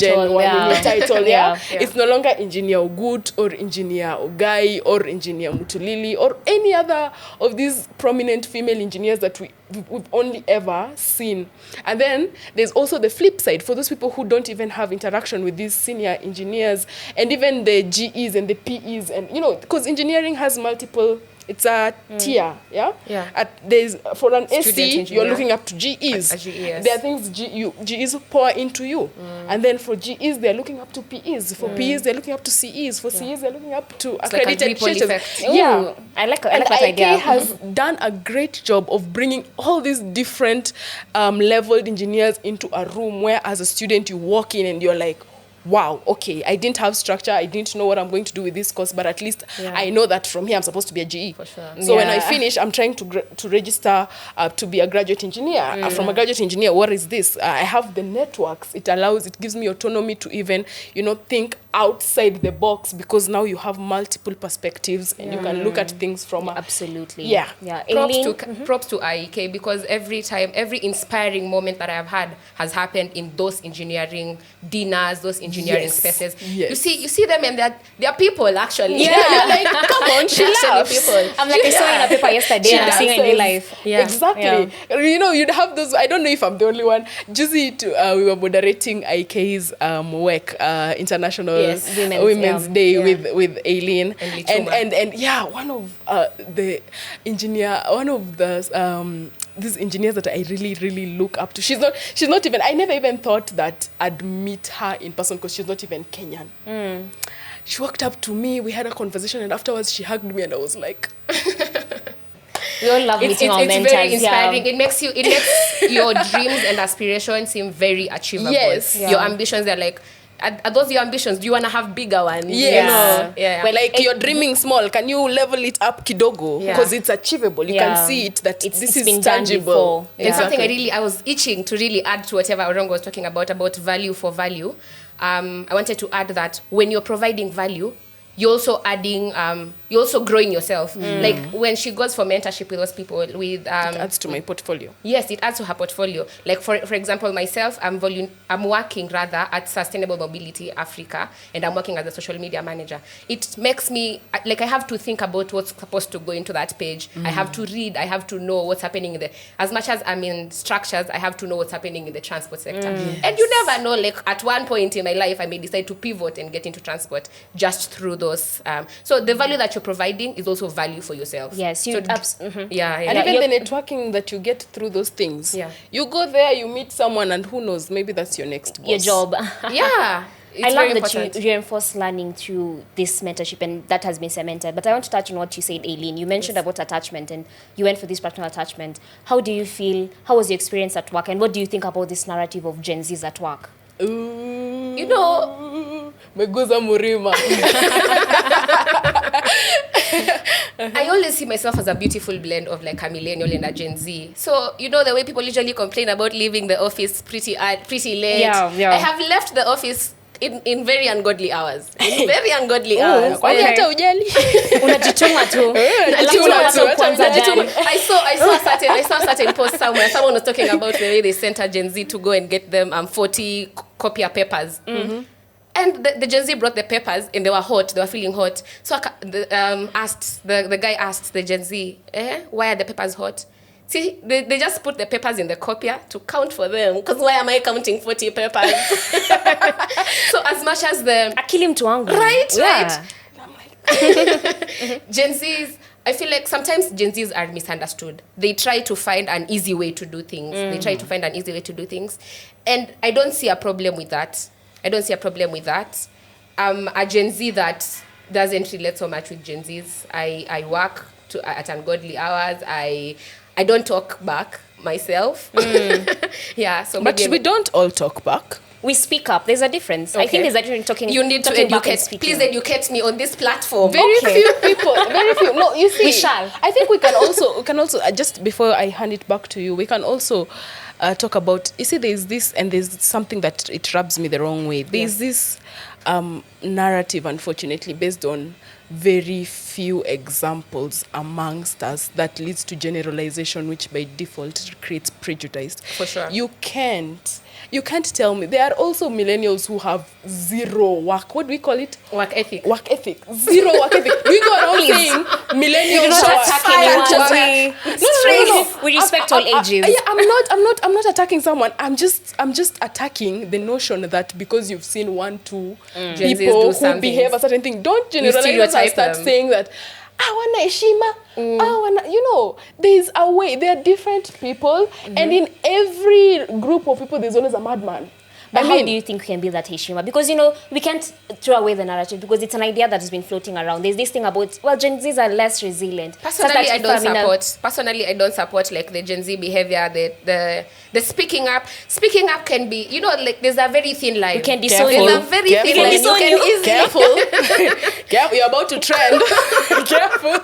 title, Yeah. It's no longer Engineer Ogut or Engineer Ogai or Engineer Mutulili or any other of these prominent female engineers that we've only ever seen. And then there's also the flip side for those people who don't even have interaction with these senior engineers and even the GEs and the PEs, and because engineering has multiple, it's a tier, there's for an SC you're looking up to GEs. A GE, yes. There are things GEs pour into you, and then for GEs they're looking up to PEs. For PEs they're looking up to CEs. For CEs they're looking up to accredited like a ripple effect. Yeah, I like that idea. IK has done a great job of bringing all these different leveled engineers into a room where, as a student, you walk in and you're like, wow, okay, I didn't have structure, I didn't know what I'm going to do with this course, but at least I know that from here I'm supposed to be a GE. For sure. So when I finish, I'm trying to register to be a graduate engineer. From a graduate engineer, what is this? I have the networks. It gives me autonomy to even, think outside the box, because now you have multiple perspectives and you can look at things from absolutely. Yeah. Props to IEK, because every inspiring moment that I have had has happened in those engineering dinners, those engineering spaces. Yes. You see them, and they're people actually. Yeah. You're like, come on, she laughs. I'm like, I saw her in a paper yesterday and I'm seeing her in real life. Yeah. Exactly. You'd have those. I don't know if I'm the only one. Juicy, we were moderating IK's work, International Women's Day with Eileen, and one of the these engineers that I really, really look up to. She's not even, I never even thought that I'd meet her in person, because she's not even Kenyan. She walked up to me, we had a conversation, and afterwards she hugged me, and I was like, we all love meeting our mentors. It's very inspiring. It makes your dreams and aspirations seem very achievable. Yes. Your ambitions, they're like, are those your ambitions? Do you want to have bigger ones? Yes. Well, like, you're dreaming small. Can you level it up kidogo? Because it's achievable. You can see it, that this is tangible. And something I was itching to really add to whatever Orongo was talking about value for value. I wanted to add that when you're providing value, you're also adding, you're also growing yourself. Like when she goes for mentorship with those people, it adds to my portfolio. Yes, it adds to her portfolio. Like for example, myself, I'm working rather at Sustainable Mobility Africa, and I'm working as a social media manager. It makes me, like, I have to think about what's supposed to go into that page. I have to read, I have to know what's happening as much as I'm in structures, I have to know what's happening in the transport sector. And you never know, like at one point in my life, I may decide to pivot and get into transport just through those. So the value that you're providing is also value for yourself. Yes, And even the networking that you get through those things. Yeah. You go there, you meet someone, and who knows, maybe that's your next boss. Your job. Yeah. I love that you reinforce learning through this mentorship, and that has been cemented. But I want to touch on what you said, Eileen. You mentioned about attachment, and you went for this practical attachment. How do you feel? How was your experience at work? And what do you think about this narrative of Gen Zs at work? You know, Meguza Murima. I always see myself as a beautiful blend of like a millennial and a Gen Z. So, you know, the way people usually complain about leaving the office pretty late. Yeah. I have left the office in very ungodly hours. In very ungodly hours. Kwani hata ujali? Unajituma tu. I saw a certain post somewhere. Someone was talking about the way they sent a Gen Z to go and get them 40 copier papers. And the Gen Z brought the papers, and they were hot. They were feeling hot. So the guy asked the Gen Z, why are the papers hot? See, they just put the papers in the copier to count for them. Because why am I counting 40 papers? So as much as the... Akili mtu wangu. Right. I'm like... Gen Zs... I feel like sometimes Gen Zs are misunderstood. They try to find an easy way to do things. And I don't see a problem with that. A Gen Z that doesn't relate so much with Gen Zs. I work at ungodly hours. I don't talk back myself. Yeah. So but we don't all talk back. We speak up. There's a difference. Okay. I think there's a difference talking. You need to educate. Please educate me on this platform. Very few people. No, you see. We shall. I think we can also just before I hand it back to you, we can also talk about. You see, there's this, and there's something that it rubs me the wrong way. There's this narrative, unfortunately, based on very few examples amongst us that leads to generalization, which by default creates prejudice. For sure. You can't tell me. There are also millennials who have zero work. What do we call it? Work ethic. Work ethic. Zero work ethic. We go around saying millennials not are attack anyone. No. We respect all ages. Yeah, I'm not attacking someone. I'm just attacking the notion that because you've seen one, two people who behave a certain thing, don't generalize and start saying that I wanna heshima. There's a way. There are different people, and in every group of people, there's always a madman. But how do you think we can build that heshima? Because, we can't throw away the narrative because it's an idea that has been floating around. There's this thing about, Gen Zs are less resilient. Personally, I don't support like the Gen Z behavior, the speaking up. Speaking up can be, there's a very thin line. We can disown you. There's a very thin line. You can easily. Careful, you're about to trend. Careful.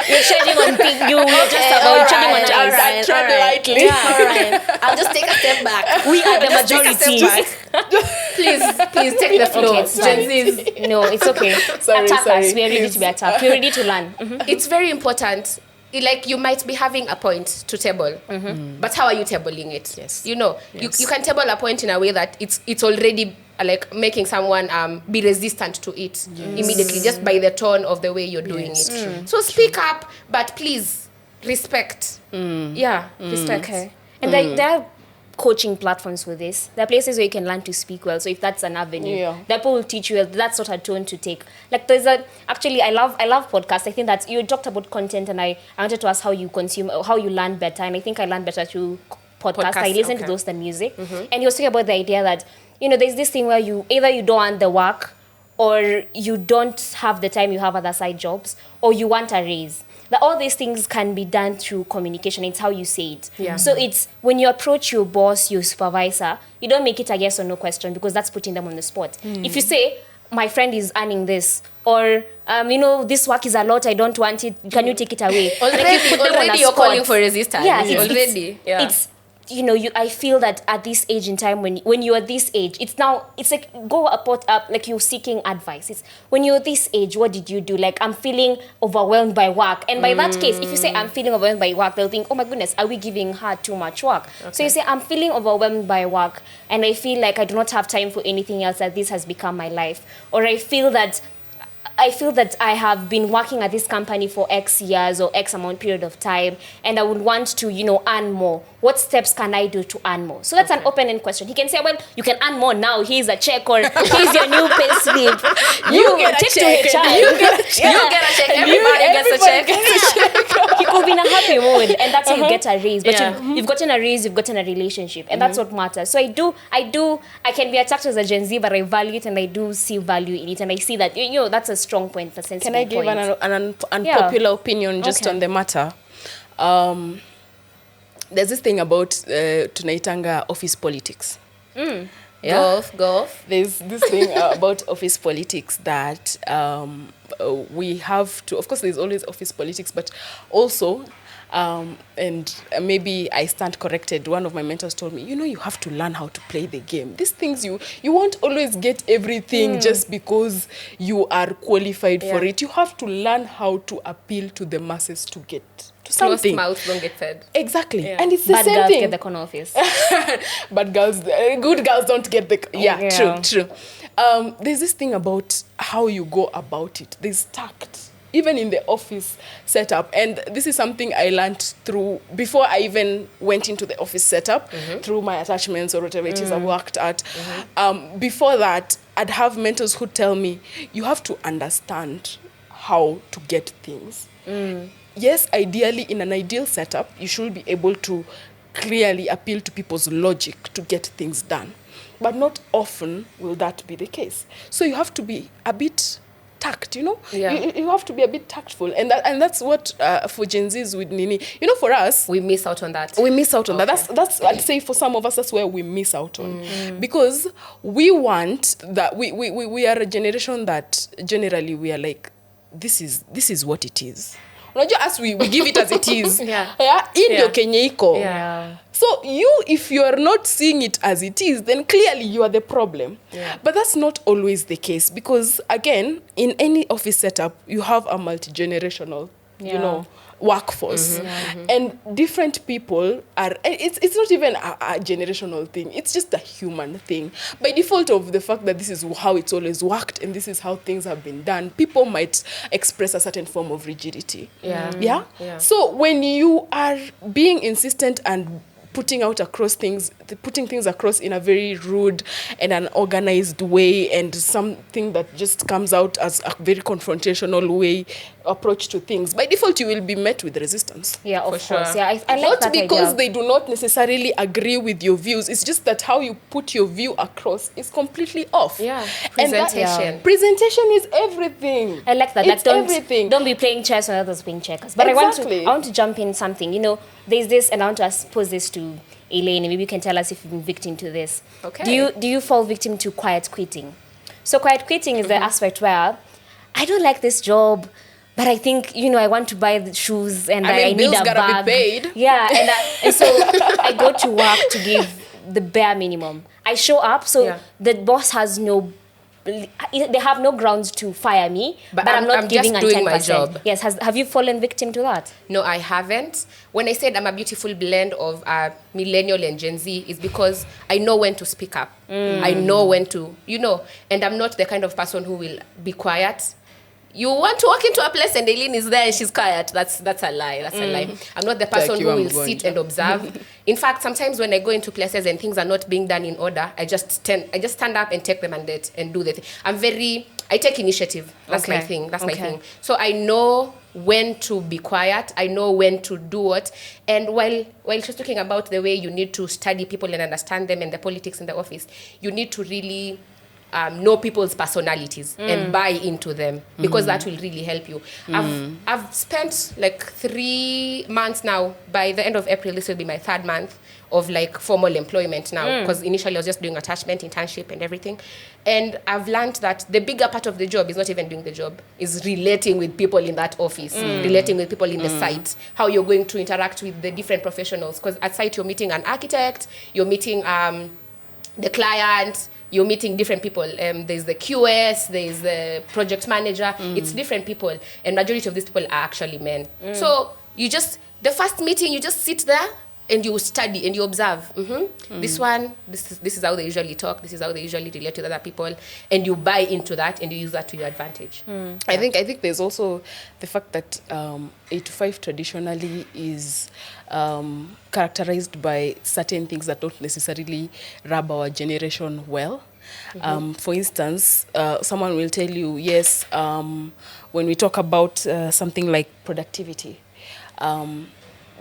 You're treading on things. You're just about treading on ice. Tread lightly. Yeah, all right. I'll just take a step back. We are the majority. Please take the floor. Okay, Gen Zs. No, it's okay. Attack us. We are ready to be attacked. We're ready to learn. It's very important. Like you might be having a point to table, but how are you tabling it? Yes. You can table a point in a way that it's already like making someone be resistant to it immediately just by the tone of the way you're doing it. So speak up, but please respect. Respect. Okay. And there are coaching platforms for this. There are places where you can learn to speak well. So if that's an avenue, that people will teach you that sort of tone to take. Like I love podcasts. I think that you talked about content, and I wanted to ask how you consume, how you learn better. And I think I learned better through podcasts. I listen to those than music. And you was talking about the idea that, there's this thing where you don't want the work, or you don't have the time, you have other side jobs, or you want a raise. That all these things can be done through communication. It's how you say it. Yeah. So it's when you approach your boss, your supervisor, you don't make it a yes or no question because that's putting them on the spot. If you say, my friend is earning this, or this work is a lot, I don't want it, can you take it away? Already you're calling for resistance. Yeah, It's I feel that at this age in time, when you're this age, it's like like you're seeking advice. It's when you're this age, what did you do? Like, I'm feeling overwhelmed by work. And by that case, if you say I'm feeling overwhelmed by work, they'll think, oh my goodness, are we giving her too much work? Okay. So you say, I'm feeling overwhelmed by work, and I feel like I do not have time for anything else, that this has become my life. Or I feel that I have been working at this company for X years or X amount period of time, and I would want to, earn more. What steps can I do to earn more? So that's an open-end question. He can say, well, you can earn more now. Here's a check, or here's your new pay slip. You get a check. You get a check. Everybody gets a check. He could be in a happy mood, and that's how you get a raise. But you've gotten a raise, you've gotten a relationship, and that's what matters. So I can be attacked as a Gen Z, but I value it, and I do see value in it, and I see that, that's a strong point, a sensible point. Can I give an unpopular opinion just on the matter? There's this thing about tunaitanga office politics. Golf. There's this thing about office politics that we have to, of course there's always office politics, but also, and maybe I stand corrected, one of my mentors told me, you have to learn how to play the game. These things, you won't always get everything just because you are qualified for it. You have to learn how to appeal to the masses to get to something. Closed mouths don't get fed. Exactly. Yeah. And it's the Bad same girls thing. get the corner office. But good girls don't get the... True. There's this thing about how you go about it. There's tact. Even in the office setup. And this is something I learned through, before I even went into the office setup, through my attachments or whatever it is I worked at. Before that, I'd have mentors who tell me, you have to understand how to get things. Yes, ideally, in an ideal setup, you should be able to clearly appeal to people's logic to get things done. But not often will that be the case. So you have to be a bit tact, you have to be a bit tactful, and that's what for Gen Zs with Nini, for us, we miss out on that. That's I'd say for some of us that's where we miss out on, because we want that we are a generation that generally we are like, this is what it is. Unajua us we give it as it is. Yeah. Ndio kenye iko. Yeah. So if you are not seeing it as it is, then clearly you are the problem. Yeah. But that's not always the case, because again, in any office setup, you have a multi-generational, workforce. And different people are, it's not even a generational thing, it's just a human thing. By default of the fact that this is how it's always worked and this is how things have been done, people might express a certain form of rigidity. Yeah? So when you are being insistent and putting things across in a very rude and an organized way, and something that just comes out as a very confrontational way approach to things, by default you will be met with resistance. Yeah, of course. Sure. Yeah, I like not that because idea. they do not necessarily agree with your views, it's just that how you put your view across is completely off. Yeah, And that- presentation. Presentation is everything. I like that. It's Like, everything. don't be playing chess when others playing checkers. But Exactly. I want to jump in something. There's this, and I want to pose this to Eileen, and maybe you can tell us if you've been victim to this. Okay. Do you fall victim to quiet quitting? So quiet quitting is the aspect where I don't like this job, but I think, I want to buy the shoes and I need bills a gotta bag. be paid. Yeah, and so I go to work to give the bare minimum. I show up, so the boss has they have no grounds to fire me, but I'm not giving just a 10%. doing my job. Yes, have you fallen victim to that? No, I haven't. When I said I'm a beautiful blend of millennial and Gen Z, is because I know when to speak up. I know when to, and I'm not the kind of person who will be quiet. You want to walk into a place and Eileen is there and she's quiet. That's a lie. That's a lie. I'm not the person who will sit and observe. In fact, sometimes when I go into places and things are not being done in order, I just stand up and take the mandate and do the thing. I take initiative. That's my thing. That's my thing. So I know when to be quiet. I know when to do what. And while she's talking about the way you need to study people and understand them and the politics in the office, you need to really know people's personalities and buy into them, because that will really help you. I've spent like 3 months now. By the end of April, this will be my 3rd month of like formal employment now, because initially I was just doing attachment, internship and everything. And I've learned that the bigger part of the job is not even doing the job, is relating with people in that office, relating with people in the site, how you're going to interact with the different professionals. Because at site you're meeting an architect, you're meeting the client, you're meeting different people. There's the QS, there's the project manager. It's different people, and majority of these people are actually men. So the first meeting, you just sit there and you study and you observe. This is how they usually talk. This is how they usually relate to other people, and you buy into that and you use that to your advantage. I think there's also the fact that 8 to 5 traditionally is characterized by certain things that don't necessarily rub our generation well. For instance, someone will tell you, yes, when we talk about something like productivity,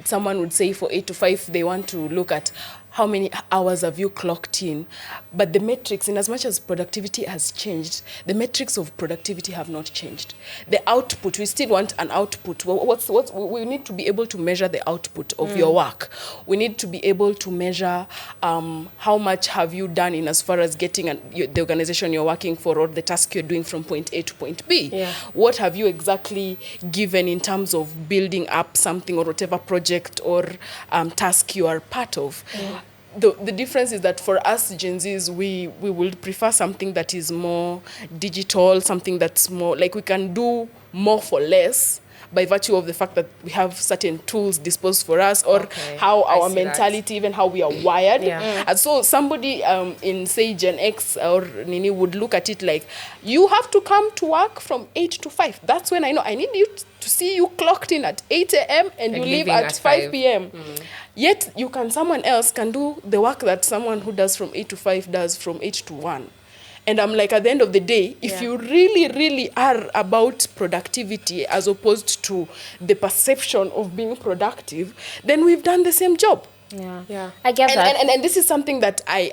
someone would say for 8 to 5, they want to look at how many hours have you clocked in. But the metrics, in as much as productivity has changed, the metrics of productivity have not changed. The output, we still want an output. We need to be able to measure the output of your work. We need to be able to measure how much have you done in as far as getting the organization you're working for, or the task you're doing from point A to point B. Yeah. What have you exactly given in terms of building up something or whatever project or task you are part of? The difference is that for us Gen Zs, we would prefer something that is more digital, something that's more like we can do more for less, by virtue of the fact that we have certain tools disposed for us, or how our mentality, even how we are wired. And so somebody in, say, Gen X or Nini would look at it like, you have to come to work from 8 to 5. That's when I need you to see you clocked in at 8 a.m. and you leave at 5 p.m. Yet someone else can do the work that someone who does from 8 to 5 does from 8 to 1. And I'm like, at the end of the day, if you really, really are about productivity as opposed to the perception of being productive, then we've done the same job. Yeah. I get that. And this is something that I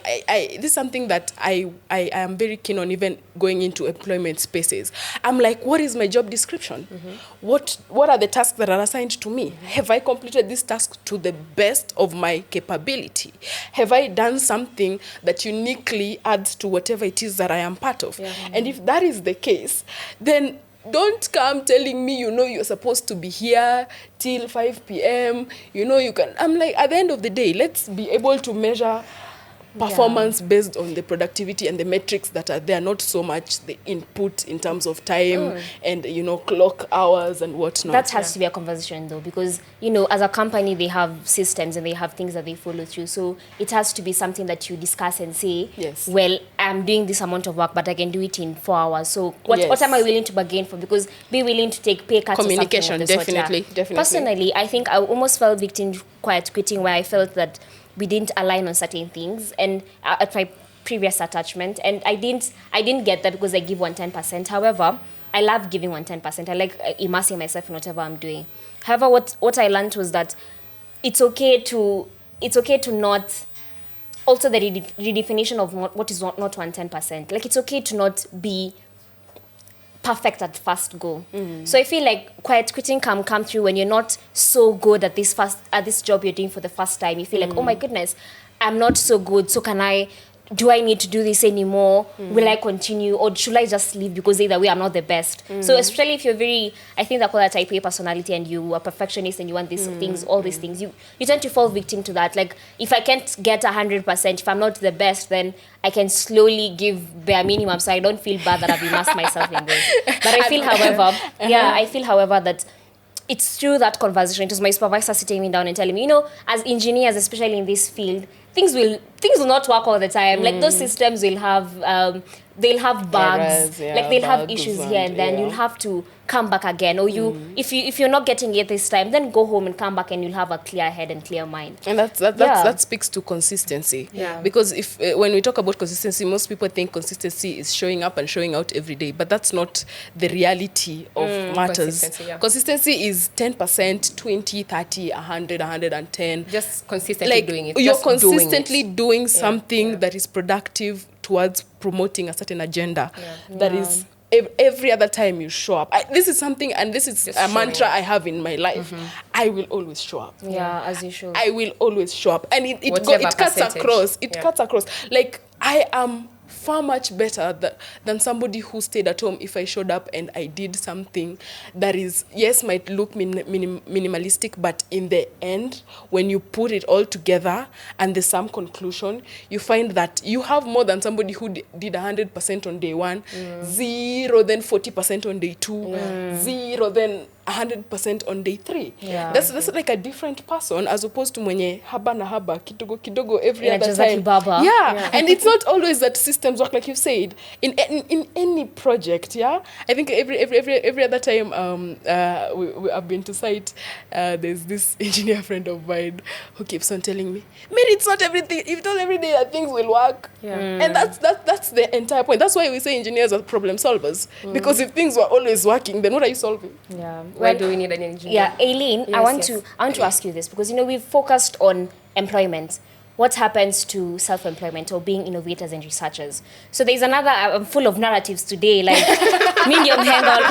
am very keen on, even going into employment spaces. I'm like, what is my job description? What are the tasks that are assigned to me? Have I completed this task to the best of my capability? Have I done something that uniquely adds to whatever it is that I am part of? And if that is the case, then don't come telling me, you're supposed to be here till 5 p.m. You can. I'm like, at the end of the day, let's be able to measure performance based on the productivity and the metrics that are there, not so much the input in terms of time and, clock hours and whatnot. That has to be a conversation, though, because, as a company, they have systems and they have things that they follow through. So it has to be something that you discuss and say, yes, well, I'm doing this amount of work, but I can do it in 4 hours. So what am I willing to bargain for? Because be willing to take pay cuts. Communication, or something of the definitely. Personally, I think I almost fell victim to quiet quitting, where I felt that we didn't align on certain things, and at my previous attachment, and I didn't get that because I give 110%. However, I love giving 110%. I like immersing myself in whatever I'm doing. However, what I learned was that it's okay to not, also the redefinition of what is not 110%. Like, it's okay to not be perfect at first go. So I feel like quiet quitting come through when you're not so good at this job you're doing for the first time. You feel like, oh my goodness, I'm not so good. So do I need to do this anymore? Will I continue, or should I just leave because either way I'm not the best? So especially if you're I think they call that type A personality, and you are perfectionist and you want these things, all these things, you tend to fall victim to that. Like, if I can't get 100%, if I'm not the best, then I can slowly give bare minimum, so I don't feel bad that I've immersed myself in this. But I feel, however, that it's through that conversation. It was my supervisor sitting me down and telling me, as engineers, especially in this field, things will not work all the time. Like, those systems will have they'll have bugs. Errors, like, they'll have issues here and then. You'll have to come back again, or if you're not getting it this time, then go home and come back, and you'll have a clear head and clear mind. And that speaks to consistency. Because if when we talk about consistency, most people think consistency is showing up and showing out every day, but that's not the reality of matters. Consistency is 10%, 20, 30, 100, 110. Just consistently doing it. You're consistently doing something that is productive towards promoting a certain agenda. That is every other time you show up. This is something, and this is just a mantra I have in my life. I will always show up. As you should. I will always show up, and it cuts across. It cuts across. Like, I am far much better than somebody who stayed at home if I showed up and I did something that is, yes, might look minimalistic, but in the end, when you put it all together and the sum conclusion, you find that you have more than somebody who did 100% on day 1, 0 then 40% on day 2, 0 then 100% on day 3. That's like a different person, as opposed to mwenye haba na haba kidogo every other time. And it's not always that systems work, like you said, in any project. I think every other time we have been to site, there's this engineer friend of mine who keeps on telling me, Mary, it's not everything, if not every day that things will work. And that's the entire point. That's why we say engineers are problem solvers, because if things were always working, then what are you solving? Why do we need an engineer? Eileen, I want to ask you this, because we've focused on employment. What happens to self-employment or being innovators and researchers? So there's another, I'm full of narratives today, like medium hanger.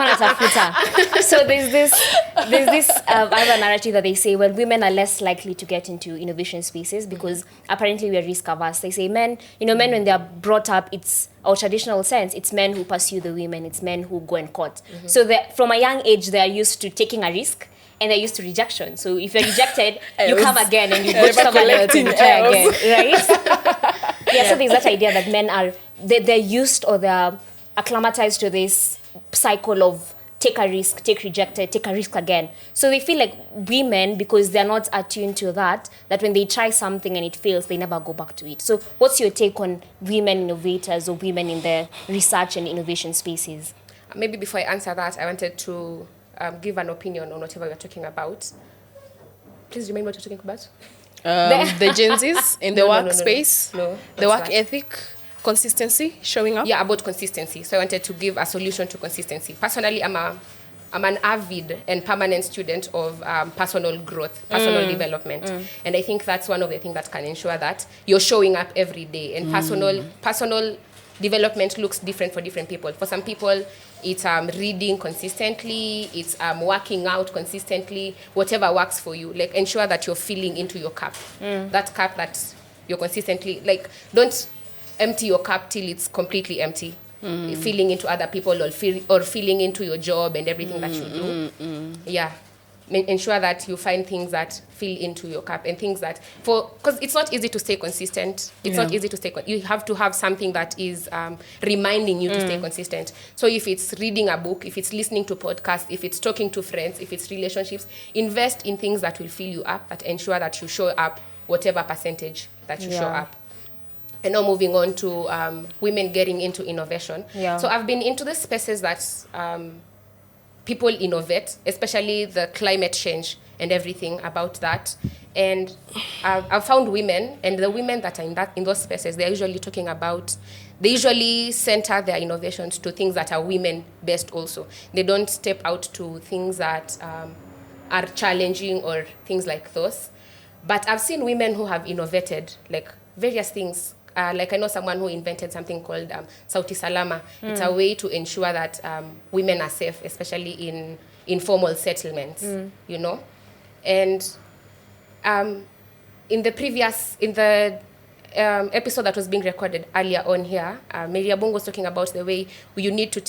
So there's this other narrative that they say, well, women are less likely to get into innovation spaces because apparently we are risk averse. They say men when they are brought up, it's our traditional sense, it's men who pursue the women, it's men who go and court. So from a young age, they are used to taking a risk, and they're used to rejection. So if you're rejected, you come again and you go to someone else and you try again, right? So there's that idea that men they're used, or they're acclimatized to this cycle of take a risk, take rejected, take a risk again. So they feel like women, because they're not attuned to that when they try something and it fails, they never go back to it. So what's your take on women innovators or women in the research and innovation spaces? Maybe before I answer that, I wanted to give an opinion on whatever we're talking about. Please remind me what you're talking about. The Gen Zs in the workspace, the work not. ethic, consistency, showing up. About consistency. So I wanted to give a solution to consistency. Personally, I'm an avid and permanent student of personal growth, personal development. And I think that's one of the things that can ensure that you're showing up every day. And personal development looks different for different people. For some people, it's reading consistently, it's working out consistently, whatever works for you. Like, ensure that you're filling into your cup. That cup that you're consistently, like, don't empty your cup till it's completely empty. feeling into other people or feeling into your job and everything that you do. Yeah. Ensure that you find things that fill into your cup and things that because it's not easy to stay consistent. It's not easy to stay. You have to have something that is reminding you to stay consistent. So if it's reading a book, if it's listening to podcasts, if it's talking to friends, if it's relationships, invest in things that will fill you up, that ensure that you show up whatever percentage that you show up. And now moving on to women getting into innovation. Yeah. So I've been into the spaces that people innovate, especially the climate change and everything about that. And I've found women, and the women that are in those spaces, they're usually talking about, they usually center their innovations to things that are women-based also. They don't step out to things that are challenging or things like those. But I've seen women who have innovated, like various things. Like I know someone who invented something called Sauti Salama. It's a way to ensure that women are safe, especially in informal settlements, you know. And in the episode that was being recorded earlier on here, Mary Orongo was talking about the way you need to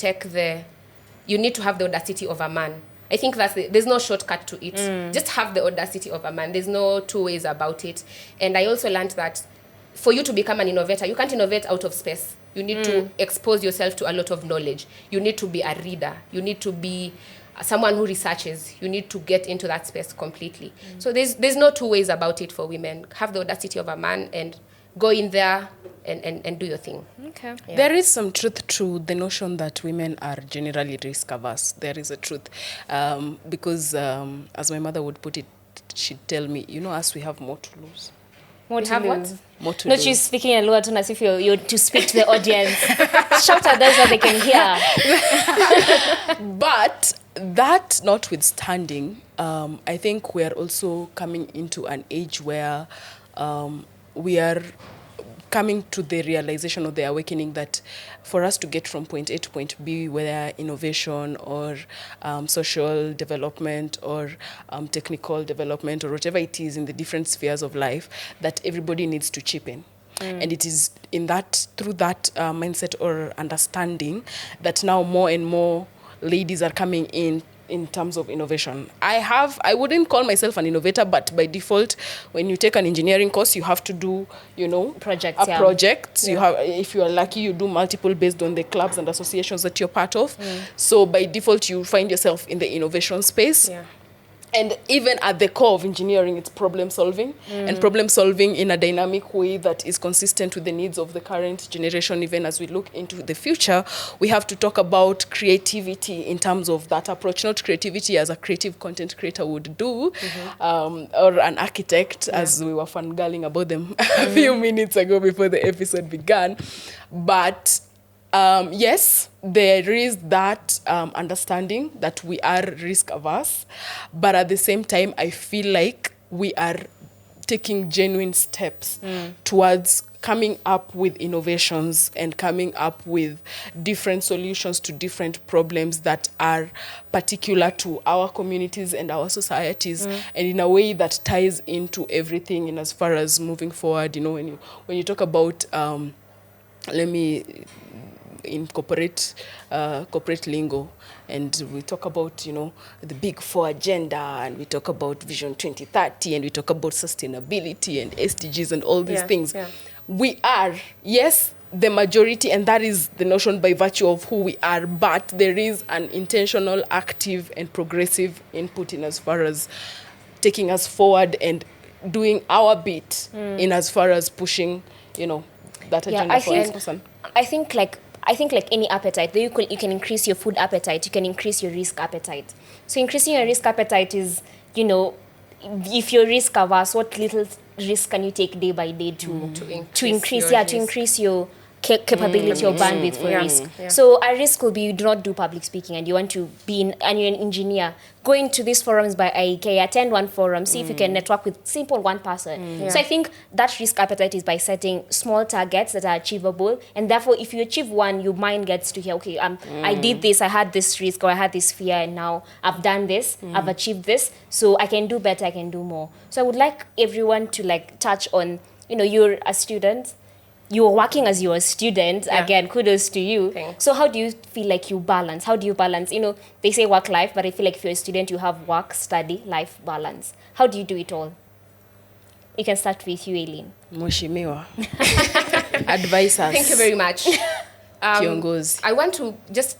have the audacity of a man. I think there's no shortcut to it. Just have the audacity of a man. There's no two ways about it. And I also learned that for you to become an innovator, you can't innovate out of space. You need to expose yourself to a lot of knowledge. You need to be a reader. You need to be someone who researches. You need to get into that space completely. So there's no two ways about it for women. Have the audacity of a man and go in there and do your thing. Okay. Yeah. There is some truth to the notion that women are generally risk averse. There is a truth. Because as my mother would put it, she'd tell me, us, we have more to lose. More to lose. What? More to No, lose. she's speaking in Luatun as if you're to speak to the audience. Shout at those so they can hear. But that notwithstanding, I think we are also coming into an age where we are coming to the realization or the awakening that for us to get from point A to point B, whether innovation or social development or technical development or whatever it is in the different spheres of life, that everybody needs to chip in. And it is through that mindset or understanding that now more and more ladies are coming in terms of innovation. I wouldn't call myself an innovator, but by default, when you take an engineering course, you have to do, project. Yeah. You have, if you are lucky, you do multiple based on the clubs and associations that you're part of. So by default, you find yourself in the innovation space. Yeah. And even at the core of engineering, it's problem solving, and problem solving in a dynamic way that is consistent with the needs of the current generation. Even as we look into the future, we have to talk about creativity in terms of that approach, not creativity as a creative content creator would do, or an architect, as we were fangirling about them a few minutes ago before the episode began. But yes, there is that understanding that we are risk averse, but at the same time, I feel like we are taking genuine steps towards coming up with innovations and coming up with different solutions to different problems that are particular to our communities and our societies, and in a way that ties into everything in as far as moving forward. When you talk about let me incorporate corporate lingo, and we talk about the Big Four agenda, and we talk about Vision 2030, and we talk about sustainability and SDGs and all these things. We are, yes, the majority, and that is the notion by virtue of who we are, but there is an intentional, active and progressive input in as far as taking us forward and doing our bit in as far as pushing that agenda for us. I think like any appetite, you can increase your food appetite, you can increase your risk appetite. So increasing your risk appetite is, if you're risk averse, what little risk can you take day by day to increase your capability or bandwidth for risk. Yeah. So a risk will be you do not do public speaking and you want to be and you're an engineer. Go into these forums by IEK, attend one forum, see if you can network with simple one person. So I think that risk appetite is by setting small targets that are achievable, and therefore if you achieve one, your mind gets to hear, okay, I did this, I had this risk or I had this fear, and now I've done this, I've achieved this, so I can do better, I can do more. So I would like everyone to touch on, you're a student, you were working as you were a student. Yeah. Again, kudos to you. Thanks. So how do you feel like you balance? How do you balance? You know, they say work life, but I feel like if you're a student, you have work, study, life balance. How do you do it all? You can start with you, Eileen. Mheshimiwa. Advise us. Thank you very much. Kiongozi. I want to just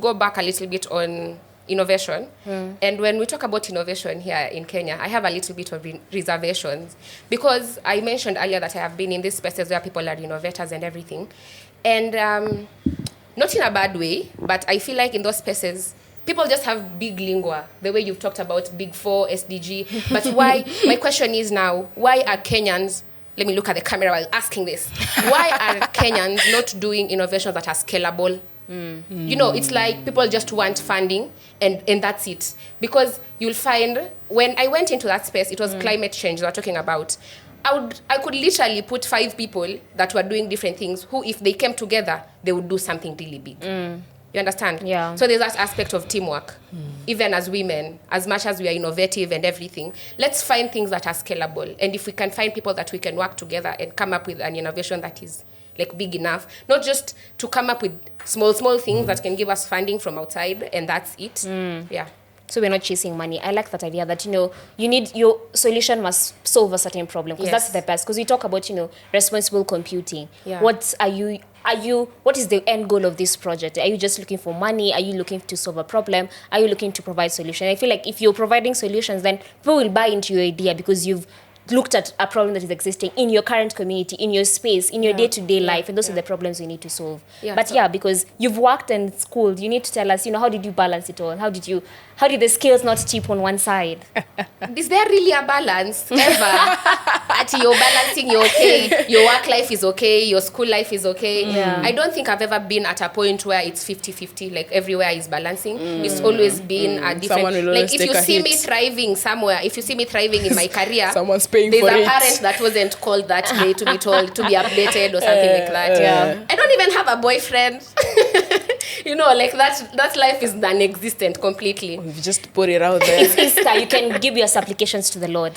go back a little bit on innovation. And when we talk about innovation here in Kenya, I have a little bit of reservations, because I mentioned earlier that I have been in these spaces where people are innovators and everything. And not in a bad way, but I feel like in those spaces, people just have big lingua, the way you've talked about Big Four, SDG. But why, my question is now, why are Kenyans, let me look at the camera while asking this, why are Kenyans not doing innovations that are scalable? You know, it's like people just want funding and that's it. Because you'll find, when I went into that space, it was climate change they were talking about. I could literally put 5 people that were doing different things who, if they came together, they would do something really big. You understand? Yeah. So there's that aspect of teamwork. Even as women, as much as we are innovative and everything, let's find things that are scalable. And if we can find people that we can work together and come up with an innovation that is like big enough, not just to come up with small things that can give us funding from outside and that's it. Yeah. So we're not chasing money. I like that idea that, you know, you need, your solution must solve a certain problem, because that's the best. Because we talk about, you know, responsible computing. Yeah. What is the end goal of this project? Are you just looking for money? Are you looking to solve a problem? Are you looking to provide solution? I feel like if you're providing solutions, then people will buy into your idea, because you've looked at a problem that is existing in your current community, in your space, in your day-to-day life, and those are the problems you need to solve. But because you've worked and schooled, you need to tell us, you know, how did you balance it all? How did the scales not tip on one side? Is there really a balance ever? At you're balancing, you're okay, your work life is okay, your school life is okay. I don't think I've ever been at a point where it's 50-50, like everywhere is balancing. It's always been a different, like if you see me thriving somewhere, if you see me thriving in my career, someone's paying there's for a it. parent that wasn't called that day to be told, to be updated or something like that. I don't even have a boyfriend. You know, like that life is non-existent completely. We've just put it out there. It's Easter. You can give your supplications to the Lord.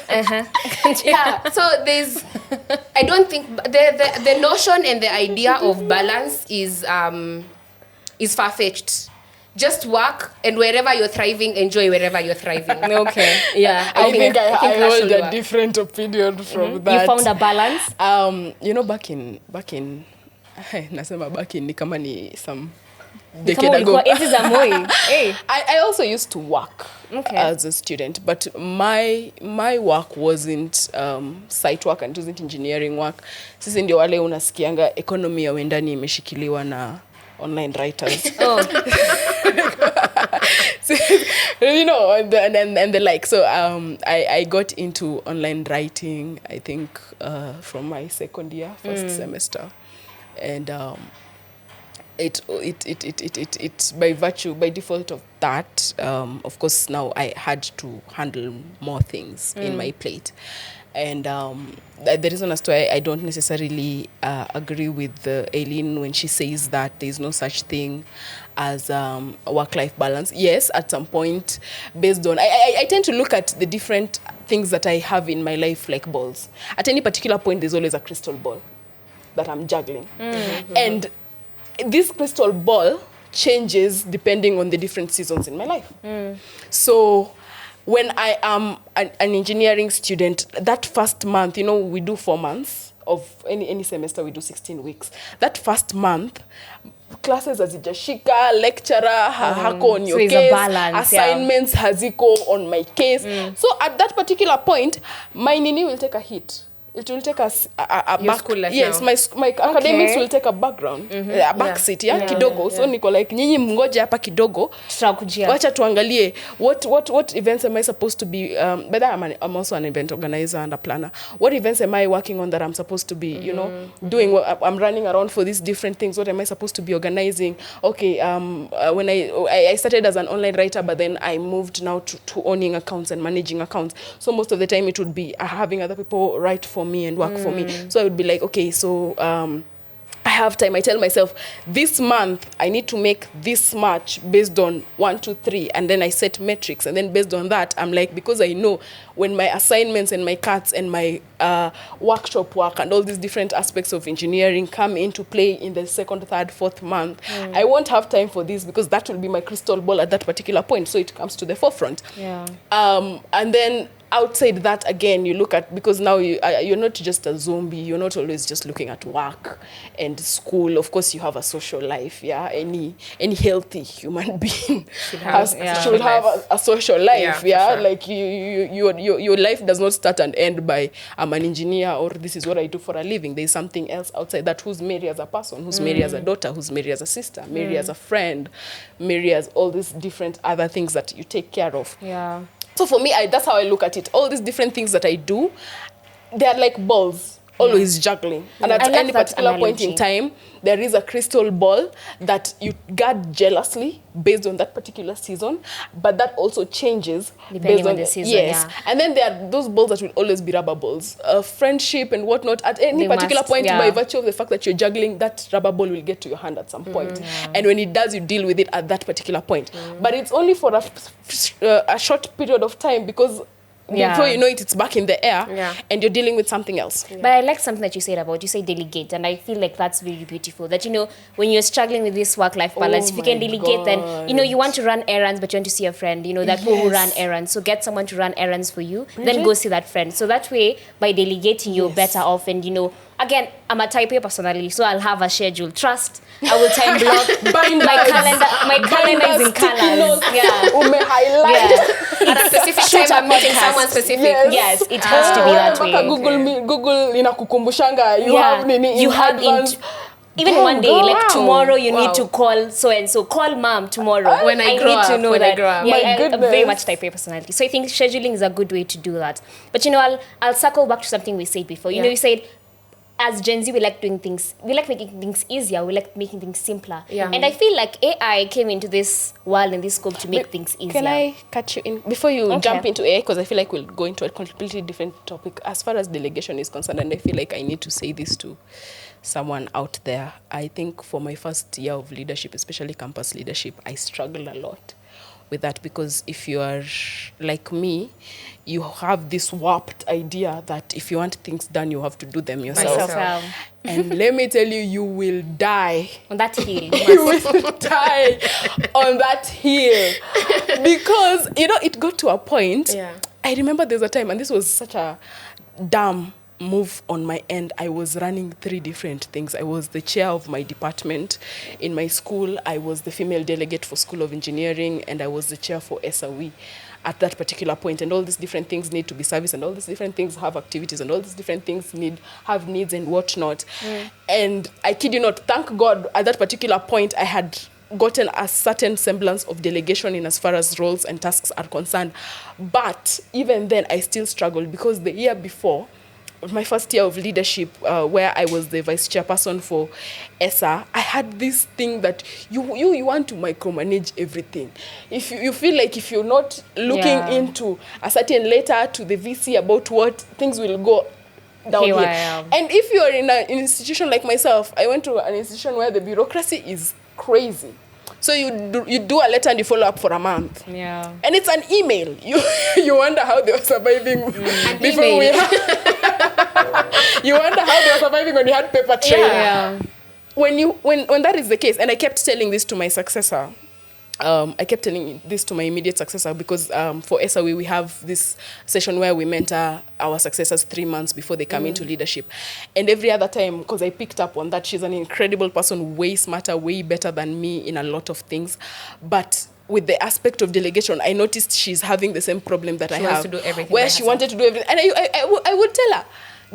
Yeah, so I don't think the notion and the idea of balance is far-fetched. Just work, and wherever you're thriving, enjoy wherever you're thriving. Okay. Yeah, I think I that hold should a work. different opinion from that. You found a balance? You know, back in nasema back in ni kama ni some Kama decade ago. ulikuwa enzi za Moi. Hey. I also used to work Okay. as a student, but my work wasn't site work and it wasn't engineering work. Sisi ndio wale unasikianga economy ya wendani imeshikiliwa na online writers. Oh. You know, and the like. So I got into online writing, I think, from my second year, first semester. And it by default of that, of course, now I had to handle more things in my plate. And the reason as to why I don't necessarily agree with Eileen when she says that there's no such thing as a work-life balance. Yes, at some point, based on... I tend to look at the different things that I have in my life like balls. At any particular point, there's always a crystal ball that I'm juggling. And this crystal ball changes depending on the different seasons in my life. So when I am an engineering student, that first month, you know, we do 4 months of any semester, we do 16 weeks. That first month, classes hazijashika, lecturer hako on your so case, balance, assignments haziko on my case. So at that particular point, my nini will take a hit. It will take us a Your back. school life Yes, now. my academics will take a background, a back seat, kidogo. So niko like, nyinyi mngoje hapa kidogo. Tutakujia. Wacha tuangalie what events am I supposed to be but I'm also an event organizer and a planner. What events am I working on that I'm supposed to be, you know, doing? I'm running around for these different things. What am I supposed to be organizing? Okay, when I started as an online writer, but then I moved now to owning accounts and managing accounts. So most of the time it would be having other people write for me and work for me. So I would be like, okay, so I have time. I tell myself, this month, I need to make this much based on 1, 2, 3. And then I set metrics. And then based on that, I'm like, because I know when my assignments and my cuts and my workshop work and all these different aspects of engineering come into play in the 2nd, 3rd, 4th month, I won't have time for this because that will be my crystal ball at that particular point. So it comes to the forefront. Yeah. And then outside that, again, you look at, because now you're not just a zombie, you're not always just looking at work and school. Of course, you have a social life, yeah. Any healthy human being should have a social life, yeah. Sure. Like your life does not start and end by I'm an engineer or this is what I do for a living. There's something else outside that. Who's Mary as a person? Who's Mary as a daughter? Who's Mary as a sister? Mary as a friend? Mary as all these different other things that you take care of. Yeah. So for me, that's how I look at it. All these different things that I do, they're like balls, always juggling. And at any particular point in time, there is a crystal ball that you guard jealously based on that particular season, but that also changes depending on the season. Yes. Yeah. And then there are those balls that will always be rubber balls. Friendship and whatnot, at any particular point, by virtue of the fact that you're juggling, that rubber ball will get to your hand at some point. And when it does, you deal with it at that particular point. But it's only for a short period of time, because before you know it, it's back in the air, and you're dealing with something else. But I like something that you said about, you say delegate, and I feel like that's very beautiful. That, when you're struggling with this work-life balance, if you can delegate, then, you want to run errands, but you want to see a friend, that people who run errands. So get someone to run errands for you, then go see that friend. So that way, by delegating, you're better off. And, again, I'm a type A personality, so I'll have a schedule. Trust, I will time block. My calendar is in colors. At a specific time, I'm meeting someone specific. Yes, it has to be that way. Google inakukumbushanga. You have even one day, like tomorrow, you need to call so and so. Call mom tomorrow. When I grow up. Yeah, I'm very much type A personality. So I think scheduling is a good way to do that. But I'll circle back to something we said before. You said, as Gen Z, we like doing things. We like making things easier. We like making things simpler. Yeah. And I feel like AI came into this world and this scope to make things easier. Can I catch you in before you jump into AI? Because I feel like we'll go into a completely different topic as far as delegation is concerned. And I feel like I need to say this to someone out there. I think for my first year of leadership, especially campus leadership, I struggled a lot with that, because if you are like me, you have this warped idea that if you want things done, you have to do them yourself. And let me tell you, you will die on that hill. You will die on that hill, because it got to a point. I remember there's a time, and this was such a dumb move on my end. I was running 3 different things. I was the chair of my department in my school. I was the female delegate for School of Engineering, and I was the chair for SAWE at that particular point. And all these different things need to be serviced, and all these different things have activities, and all these different things have needs and whatnot. And I kid you not, thank God at that particular point I had gotten a certain semblance of delegation in as far as roles and tasks are concerned. But even then, I still struggled, because the year before, my first year of leadership, where I was the vice chairperson for ESA, I had this thing that you want to micromanage everything. If you feel like if you're not looking into a certain letter to the VC about what things will go down here. And if you're in an institution like myself, I went to an institution where the bureaucracy is crazy. So you do a letter and you follow up for a month. Yeah. And it's an email. You wonder how they were surviving before we you wonder how they were surviving when you had paper trail. Yeah. When that is the case, and I kept telling this to my successor, I kept telling this to my immediate successor, because for SAWE we have this session where we mentor our successors 3 months before they come into leadership. And every other time, because I picked up on that, she's an incredible person, way smarter, way better than me in a lot of things. But with the aspect of delegation, I noticed she's having the same problem that I have. To do everything where she wanted to do everything. And I would tell her,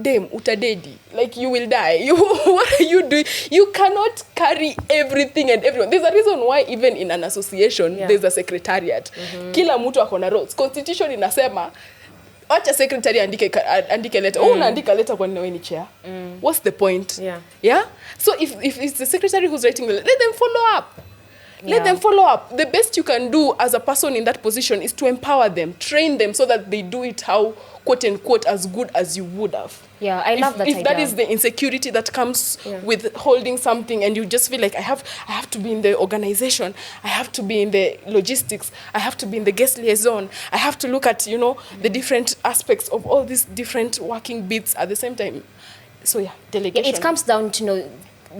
Dame, utadedi, like you will die. What are you doing? You cannot carry everything and everyone. There's a reason why even in an association, there's a secretariat. Kila mtu akona roles. Constitution inasema, wacha secretary andike letter. Unaandika letter kwa nini chair? What's the point? Yeah? So if it's the secretary who's writing the letter, let them follow up. Let them follow up. The best you can do as a person in that position is to empower them, train them so that they do it how, quote unquote, as good as you would have. Yeah, I love that idea. If that is the insecurity that comes with holding something, and you just feel like I have to be in the organization, I have to be in the logistics, I have to be in the guest liaison, I have to look at, the different aspects of all these different working bits at the same time. So delegation. It comes down to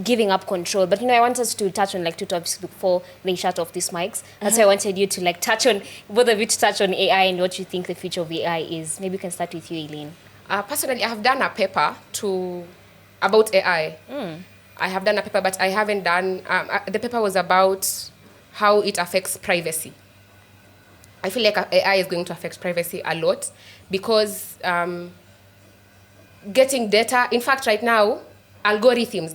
giving up control. But I want us to touch on two topics before they shut off these mics. That's why I wanted you to touch on, both of you to touch on AI and what you think the future of AI is. Maybe we can start with you, Eileen. Personally, I have done a paper about AI. I have done a paper, but I haven't done, the paper was about how it affects privacy. I feel like AI is going to affect privacy a lot because getting data, in fact, right now, the algorithms,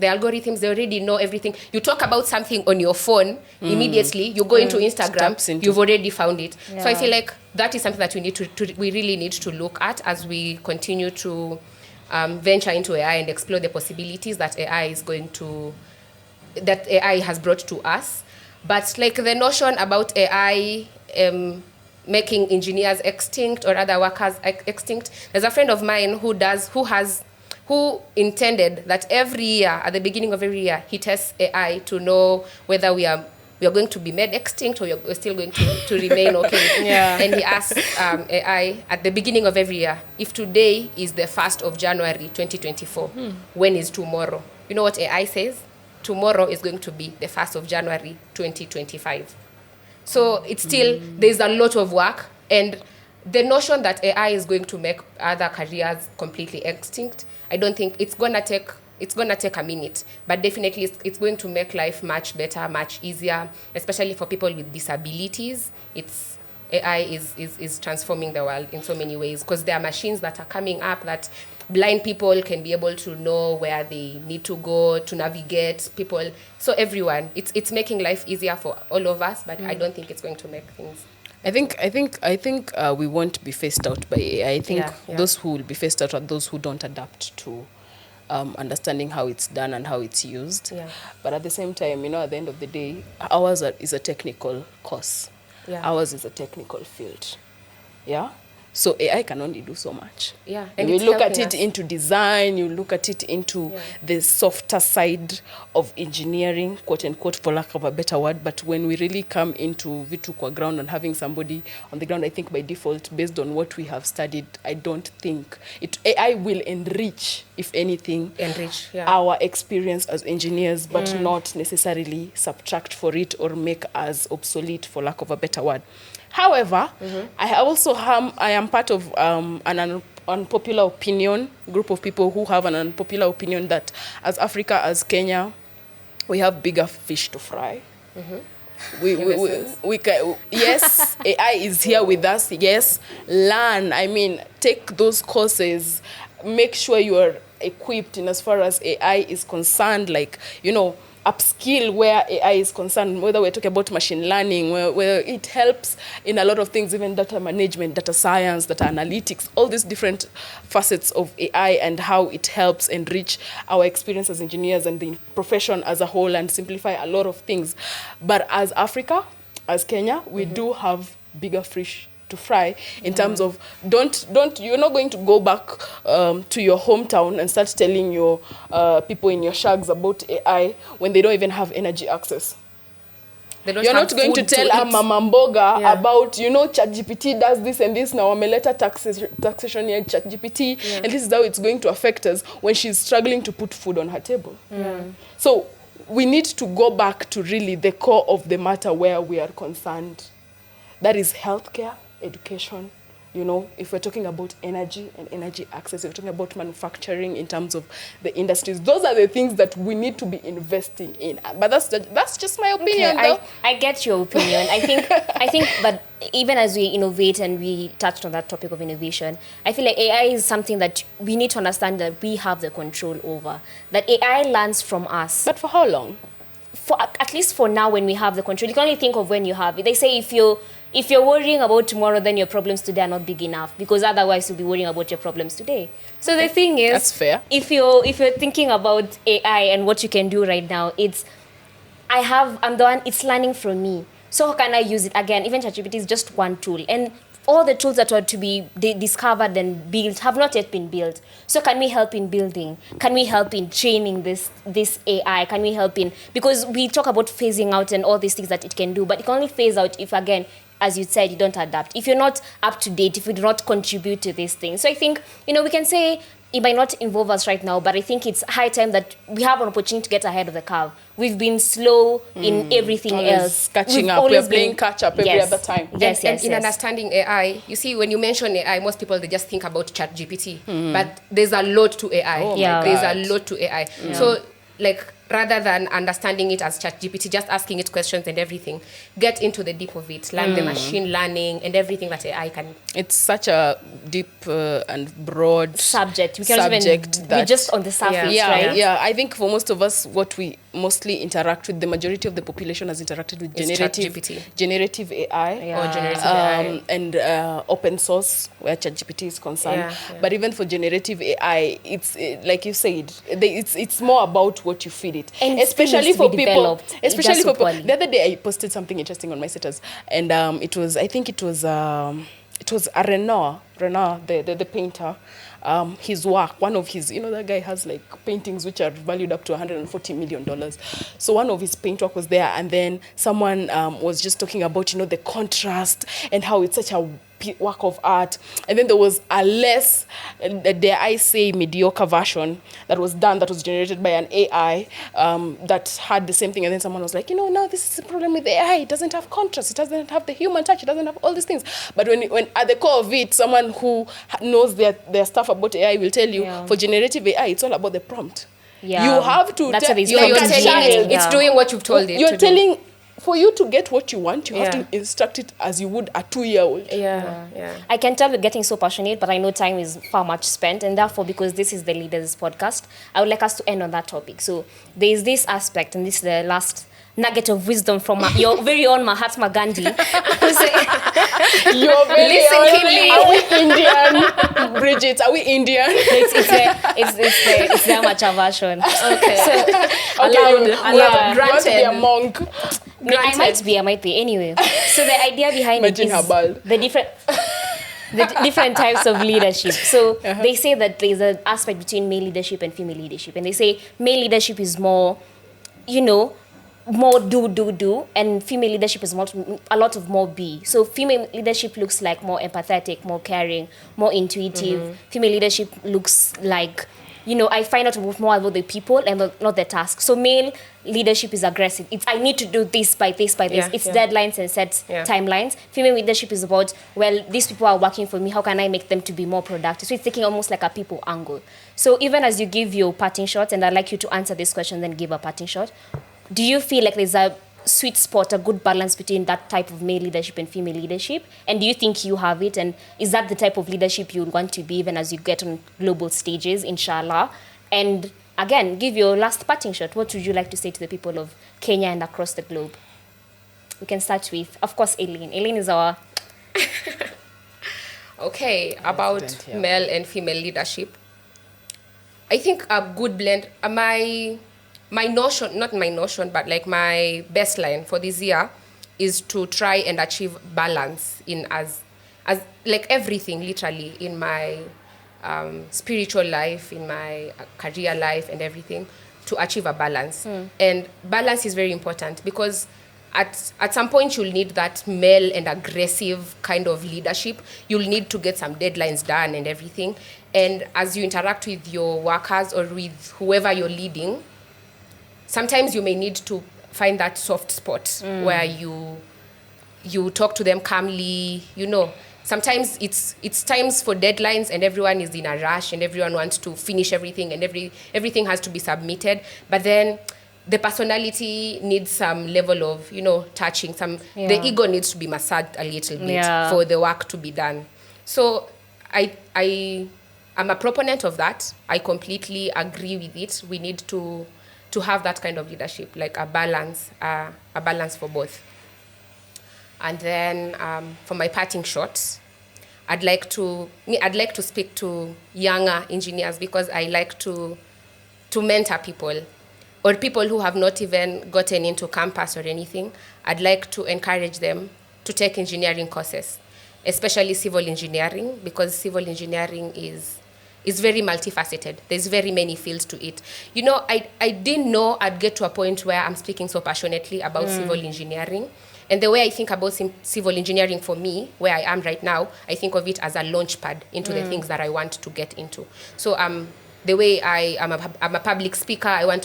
they already know everything. You talk about something on your phone, immediately, you go into Instagram, you've already found it. Yeah. So I feel like that is something that we really need to look at as we continue to venture into AI and explore the possibilities that AI has brought to us. But the notion about AI making engineers extinct or other workers extinct, there's a friend of mine who intended that every year, at the beginning of every year, he tests AI to know whether we are going to be made extinct or we're still going to remain okay. And he asked AI at the beginning of every year, if today is the 1st of January 2024, when is tomorrow? You know what AI says? Tomorrow is going to be the 1st of January 2025. So it's still, there's a lot of work, and the notion that AI is going to make other careers completely extinct, I don't think it's gonna take a minute, but definitely it's going to make life much better, much easier, especially for people with disabilities. AI is transforming the world in so many ways because there are machines that are coming up that blind people can be able to know where they need to go to navigate people. So everyone, it's making life easier for all of us, but I don't think it's going to make things. I think we won't be phased out by AI. I think those who will be phased out are those who don't adapt to understanding how it's done and how it's used. Yeah. But at the same time, at the end of the day, ours is a technical course. Yeah. Ours is a technical field. Yeah. So AI can only do so much. Yeah. And you look at it into design, you look at it into the softer side of engineering, quote unquote, for lack of a better word. But when we really come into vitu kwa ground and having somebody on the ground, I think by default, based on what we have studied, I don't think AI will enrich, if anything, our experience as engineers, but not necessarily subtract for it or make us obsolete, for lack of a better word. However, I am part of an unpopular opinion, group of people who have an unpopular opinion that as Africa, as Kenya, we have bigger fish to fry. We can, yes, AI is here with us. Yes, learn. I mean, take those courses. Make sure you are equipped in as far as AI is concerned. Upskill where AI is concerned, whether we're talking about machine learning, where it helps in a lot of things, even data management, data science, data analytics, all these different facets of AI and how it helps enrich our experience as engineers and the profession as a whole and simplify a lot of things. But as Africa, as Kenya, we do have bigger fish to fry in terms of you're not going to go back to your hometown and start telling your people in your shags about AI when they don't even have energy access. You're not going to tell a mama mboga about, ChatGPT does this and this, now wameleta taxation here ChatGPT, and this is how it's going to affect us when she's struggling to put food on her table. So we need to go back to really the core of the matter where we are concerned. That is healthcare, education, if we're talking about energy and energy access, if we're talking about manufacturing in terms of the industries, those are the things that we need to be investing in. But that's just my opinion, though. I get your opinion. I think that even as we innovate, and we touched on that topic of innovation, I feel like AI is something that we need to understand that we have the control over. That AI learns from us. But for how long? At least for now, when we have the control. You can only think of when you have it. They say if you're worrying about tomorrow, then your problems today are not big enough, because otherwise you'll be worrying about your problems today. So the thing is, that's fair. If you're thinking about AI and what you can do right now, I'm the one, it's learning from me. So how can I use it? Again, even ChatGPT is just one tool. And all the tools that are to be discovered and built have not yet been built. So can we help in building? Can we help in training this AI? Can we help in, because we talk about phasing out and all these things that it can do, but it can only phase out if, again, as you said, you don't adapt. If you're not up to date, if you do not contribute to these things. So I think, we can say it might not involve us right now, but I think it's high time that we have an opportunity to get ahead of the curve. We've been slow in everything else. Catching up. We're playing catch up every other time. Yes. In understanding AI, you see, when you mention AI, most people, they just think about ChatGPT. But there's a lot to AI. There's a lot to AI. Yeah. So, rather than understanding it as ChatGPT, just asking it questions and everything, get into the deep of it, learn the machine learning and everything that AI can. It's such a deep and broad subject. We're just on the surface, right? Yeah, I think for most of us, what we mostly interact with, the majority of the population has interacted with generative AI or generative AI. And open source, where ChatGPT is concerned. Yeah. But even for generative AI, it's like you said, it's more about what you feed it, and especially for people. Especially for people. The other day, I posted something interesting on my status, and it was a Renoir, the painter. His work, one of his, that guy has paintings which are valued up to $140 million. So one of his paintwork was there, and then someone was just talking about, the contrast and how it's such a work of art. And then there was a less, dare I say, mediocre version that was generated by an AI that had the same thing. And then someone was like, now this is the problem with AI. It doesn't have contrast. It doesn't have the human touch. It doesn't have all these things. But when at the core of it, someone who knows their stuff about AI will tell you, for generative AI, it's all about the prompt. Yeah. You have to That's what you're telling it. It's doing what you've told it. You're telling. For you to get what you want, you have to instruct it as you would a 2-year-old. Yeah. I can tell you're getting so passionate, but I know time is far much spent. And therefore, because this is the Leaders podcast, I would like us to end on that topic. So there is this aspect, and this is the last nugget of wisdom from your very own Mahatma Gandhi. Your very own. Are we Indian? Bridgette, are we Indian? It's the amateur version. Okay. So, allowed. You want to be a monk? I might be. Anyway, so the idea behind it is the different types of leadership. So they say that there's an aspect between male leadership and female leadership. And they say male leadership is more, more do, and female leadership is a lot of more be. So female leadership looks like more empathetic, more caring, more intuitive. Female leadership looks like, I find out more about the people and not the task. So male leadership is aggressive. It's I need to do this by this. It's deadlines and set timelines. Female leadership is about, these people are working for me. How can I make them to be more productive? So it's taking almost like a people angle. So even as you give your parting shots, and I'd like you to answer this question, then give a parting shot. Do you feel like there's a sweet spot, a good balance between that type of male leadership and female leadership? And do you think you have it? And is that the type of leadership you want to be even as you get on global stages, inshallah? And again, give your last parting shot. What would you like to say to the people of Kenya and across the globe? We can start with, of course, Eileen. Eileen is our... Okay, about male and female leadership. I think a good blend, my best line for this year is to try and achieve balance in as everything, literally, in my spiritual life, in my career life and everything, to achieve a balance. And balance is very important because at some point you'll need that male and aggressive kind of leadership. You'll need to get some deadlines done and everything. And as you interact with your workers or with whoever you're leading, sometimes you may need to find that soft spot where you talk to them calmly. Sometimes it's times for deadlines and everyone is in a rush and everyone wants to finish everything and everything has to be submitted. But then the personality needs some level of, touching. The ego needs to be massaged a little bit for the work to be done. So I'm a proponent of that. I completely agree with it. We need to have that kind of leadership, like a balance for both. And then for my parting shots, I'd like to speak to younger engineers because I like to mentor people. or people who have not even gotten into campus or anything, I'd like to encourage them to take engineering courses, especially civil engineering, because civil engineering is very multifaceted. There's very many fields to it. You know, I didn't know I'd get to a point where I'm speaking so passionately about civil engineering. And the way I think about civil engineering for me, where I am right now, I think of it as a launch pad into the things that I want to get into. So the way I'm a public speaker, I like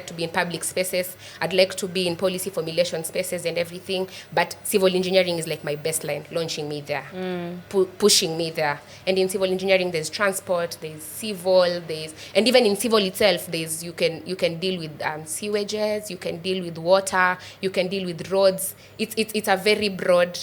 to be in public spaces. I'd like to be in policy formulation spaces and everything. But civil engineering is like my best line, launching me there, pushing me there. And in civil engineering, there's transport, there's civil, and even in civil itself, you can deal with sewages, you can deal with water, you can deal with roads. It's a very broad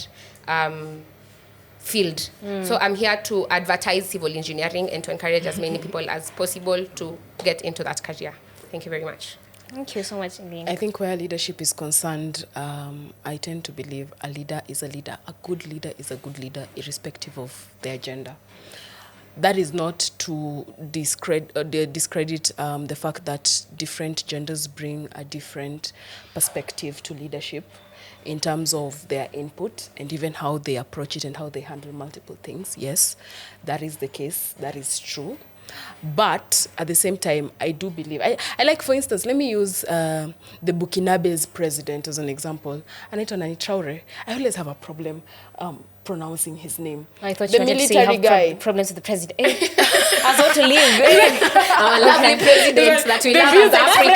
field. So I'm here to advertise civil engineering and to encourage as many people as possible to get into that career. Thank you very much. Thank you so much, Eileen. I think where leadership is concerned, I tend to believe a leader is a leader. A good leader is a good leader, irrespective of their gender. That is not to discredit the fact that different genders bring a different perspective to leadership in terms of their input and even how they approach it and how they handle multiple things. Yes, that is the case. That is true. But at the same time, I do believe, I like, for instance, let me use the Burkinabe's president as an example, Anaitwa Nani Traore. I always have a problem pronouncing his name. I thought the you military guy. Problems with the president. I was about to leave. Our lovely presidents that we love as Africa.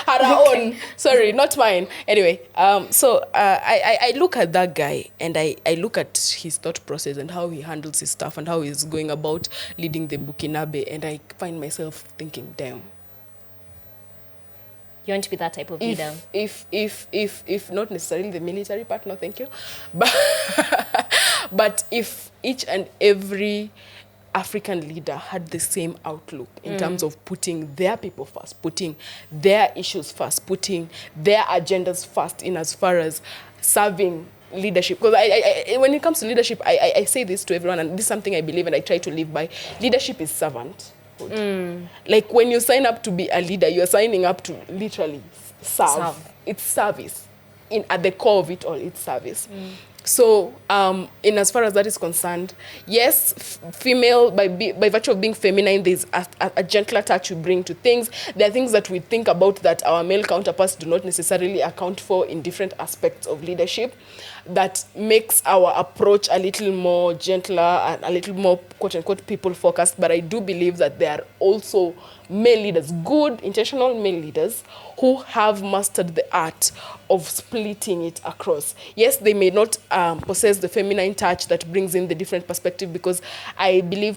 Had our own. Sorry, not mine. Anyway, so I look at that guy and I look at his thought process and how he handles his stuff and how he's going about leading the Burkinabe, and I find myself thinking, damn. You want to be that type of leader? If not necessarily the military part, no thank you. But if each and every African leader had the same outlook in terms of putting their people first, putting their issues first, putting their agendas first in as far as serving leadership. Because I when it comes to leadership, I say this to everyone, and this is something I believe and I try to live by. Leadership is servant. Like when you sign up to be a leader, you're signing up to literally serve. It's service. At the core of it all, it's service. So, in as far as that is concerned, yes, female, by virtue of being feminine, there's a gentler touch we bring to things. There are things that we think about that our male counterparts do not necessarily account for in different aspects of leadership, that makes our approach a little more gentler and a little more, quote-unquote, people-focused. But I do believe that there are also male leaders, good, intentional male leaders, who have mastered the art of splitting it across. Yes, they may not possess the feminine touch that brings in the different perspective, because I believe,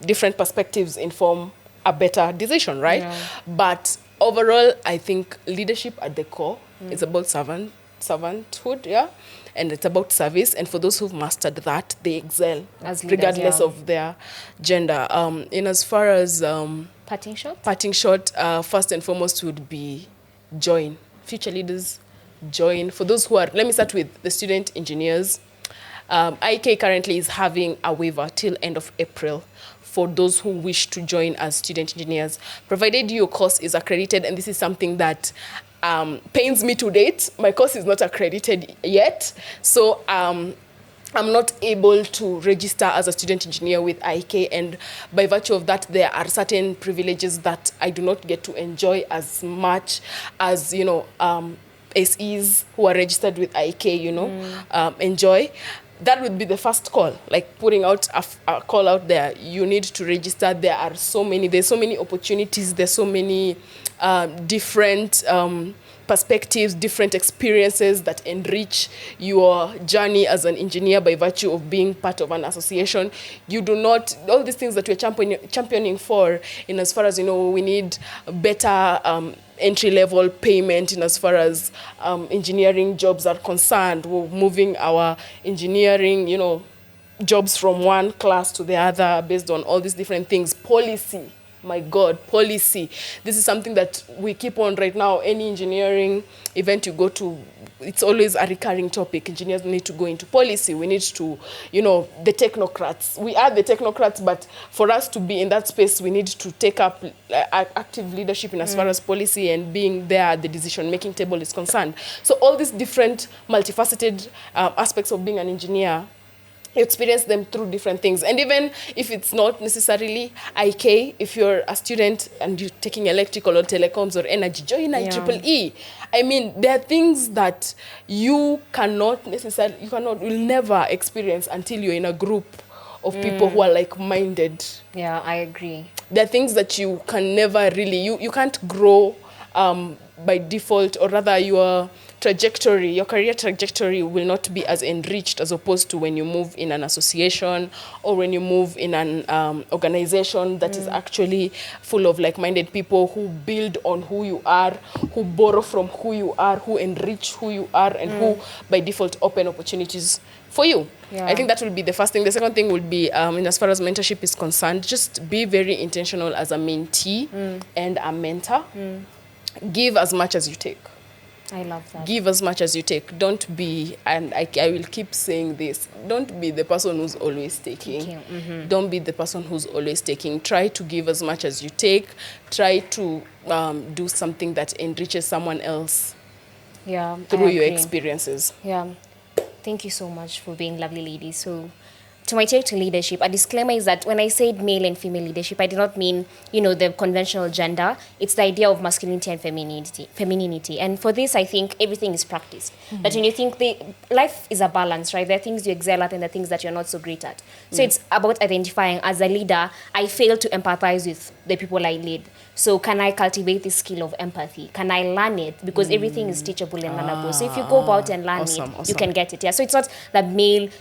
different perspectives inform a better decision, right? Yeah. But overall, I think leadership at the core is about servanthood, yeah? And it's about service. And for those who've mastered that, they excel, as leaders, regardless of their gender. In as far as... Parting shot, first and foremost would be join. Future leaders, join. For those who are... Let me start with the student engineers. IK currently is having a waiver till end of April for those who wish to join as student engineers, provided your course is accredited. And this is something that pains me to date. My course is not accredited yet. So I'm not able to register as a student engineer with IK, and by virtue of that, there are certain privileges that I do not get to enjoy as much as, SEs who are registered with IK, enjoy. That would be the first call, like putting out a call out there. You need to register. There's so many opportunities. There's so many different perspectives, different experiences that enrich your journey as an engineer by virtue of being part of an association. You do not, all these things that we're championing for, in as far as, we need better entry-level payment in as far as engineering jobs are concerned. We're moving our engineering, jobs from one class to the other based on all these different things. Policy my God, policy. This is something that we keep on right now. Any engineering event you go to, it's always a recurring topic. Engineers need to go into policy. We need to, the technocrats. We are the technocrats, but for us to be in that space, we need to take up active leadership in as far as policy and being there at the decision-making table is concerned. So all these different multifaceted aspects of being an engineer, you experience them through different things. And even if it's not necessarily IK, if you're a student and you're taking electrical or telecoms or energy, join IEEE. I mean, there are things that you will never experience until you're in a group of people who are like-minded. Yeah, I agree. There are things that you can never really, you can't grow by default, or rather your career trajectory will not be as enriched as opposed to when you move in an association or when you move in an organization that is actually full of like-minded people who build on who you are, who borrow from who you are, who enrich who you are, and who by default open opportunities for you. Yeah. I think that will be the first thing. The second thing would be, in as far as mentorship is concerned, just be very intentional as a mentee and a mentor. Give as much as you take. I love that. Give as much as you take. Don't be, and I will keep saying this, don't be the person who's always taking. Don't be the person who's always taking. Try to give as much as you take. Try to do something that enriches someone else through your experiences. Yeah. Thank you so much for being lovely ladies. So, to my take to leadership, a disclaimer is that when I said male and female leadership, I did not mean, the conventional gender. It's the idea of masculinity and femininity. And for this, I think everything is practiced. That when you think life is a balance, right? There are things you excel at and there are things that you're not so great at. So it's about identifying, as a leader, I fail to empathize with the people I lead. So can I cultivate this skill of empathy? Can I learn it? Because everything is teachable and learnable. So if you go about and learn you can get it. Yeah. So it's not that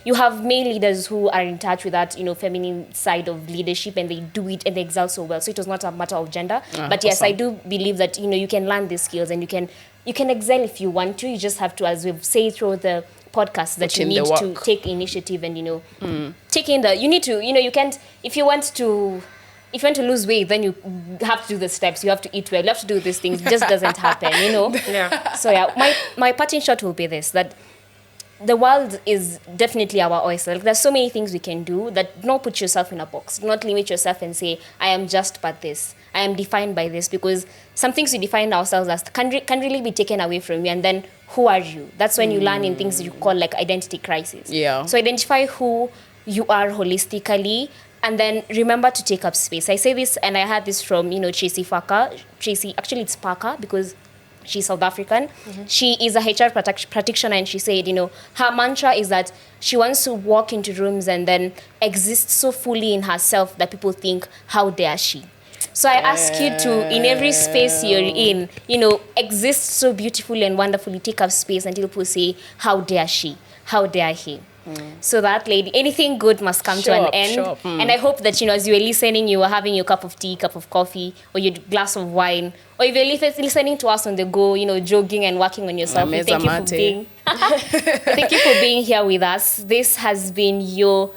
you have male leaders who are in touch with that, feminine side of leadership, and they do it and they excel so well. So it was not a matter of gender. But yes, I do believe that, you can learn these skills and you can excel if you want to. You just have to, as we've said through the podcast, that you need to take initiative and, take in you need to, you can't, if you want to lose weight, then you have to do the steps. You have to eat well. You have to do these things. It just doesn't happen, Yeah. So my parting shot will be this, that the world is definitely our oyster. There's so many things we can do. That don't put yourself in a box. Do not limit yourself and say, I am just but this. I am defined by this, because some things we define ourselves as can really be taken away from you. And then who are you? That's when you learn in things you call like identity crisis. Yeah. So identify who you are holistically, and then remember to take up space. I say this, and I had this from, Tracy Farker. Tracy, actually it's Parker, because she's South African. She is a HR practitioner, and she said, her mantra is that she wants to walk into rooms and then exist so fully in herself that people think, how dare she? So I ask you to, in every space you're in, exist so beautifully and wonderfully, take up space until people say, how dare she? How dare he? So that lady, anything good must come to an end. And I hope that, as you were listening, you were having your cup of tea, cup of coffee, or your glass of wine, or if you're listening to us on the go, jogging and working on yourself. Thank you for being here with us. This has been your,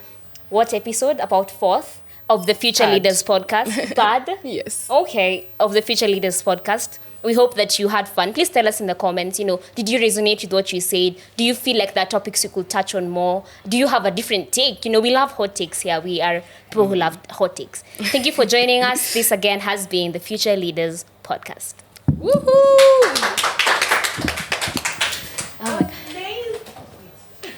what episode? About 4th of the Future Leaders podcast. Third? Yes. Okay, of the Future Leaders podcast. We hope that you had fun. Please tell us in the comments, did you resonate with what you said? Do you feel like there are topics you could touch on more? Do you have a different take? We love hot takes here. We are people who love hot takes. Thank you for joining us. This again has been the Future Leaders podcast. Woohoo!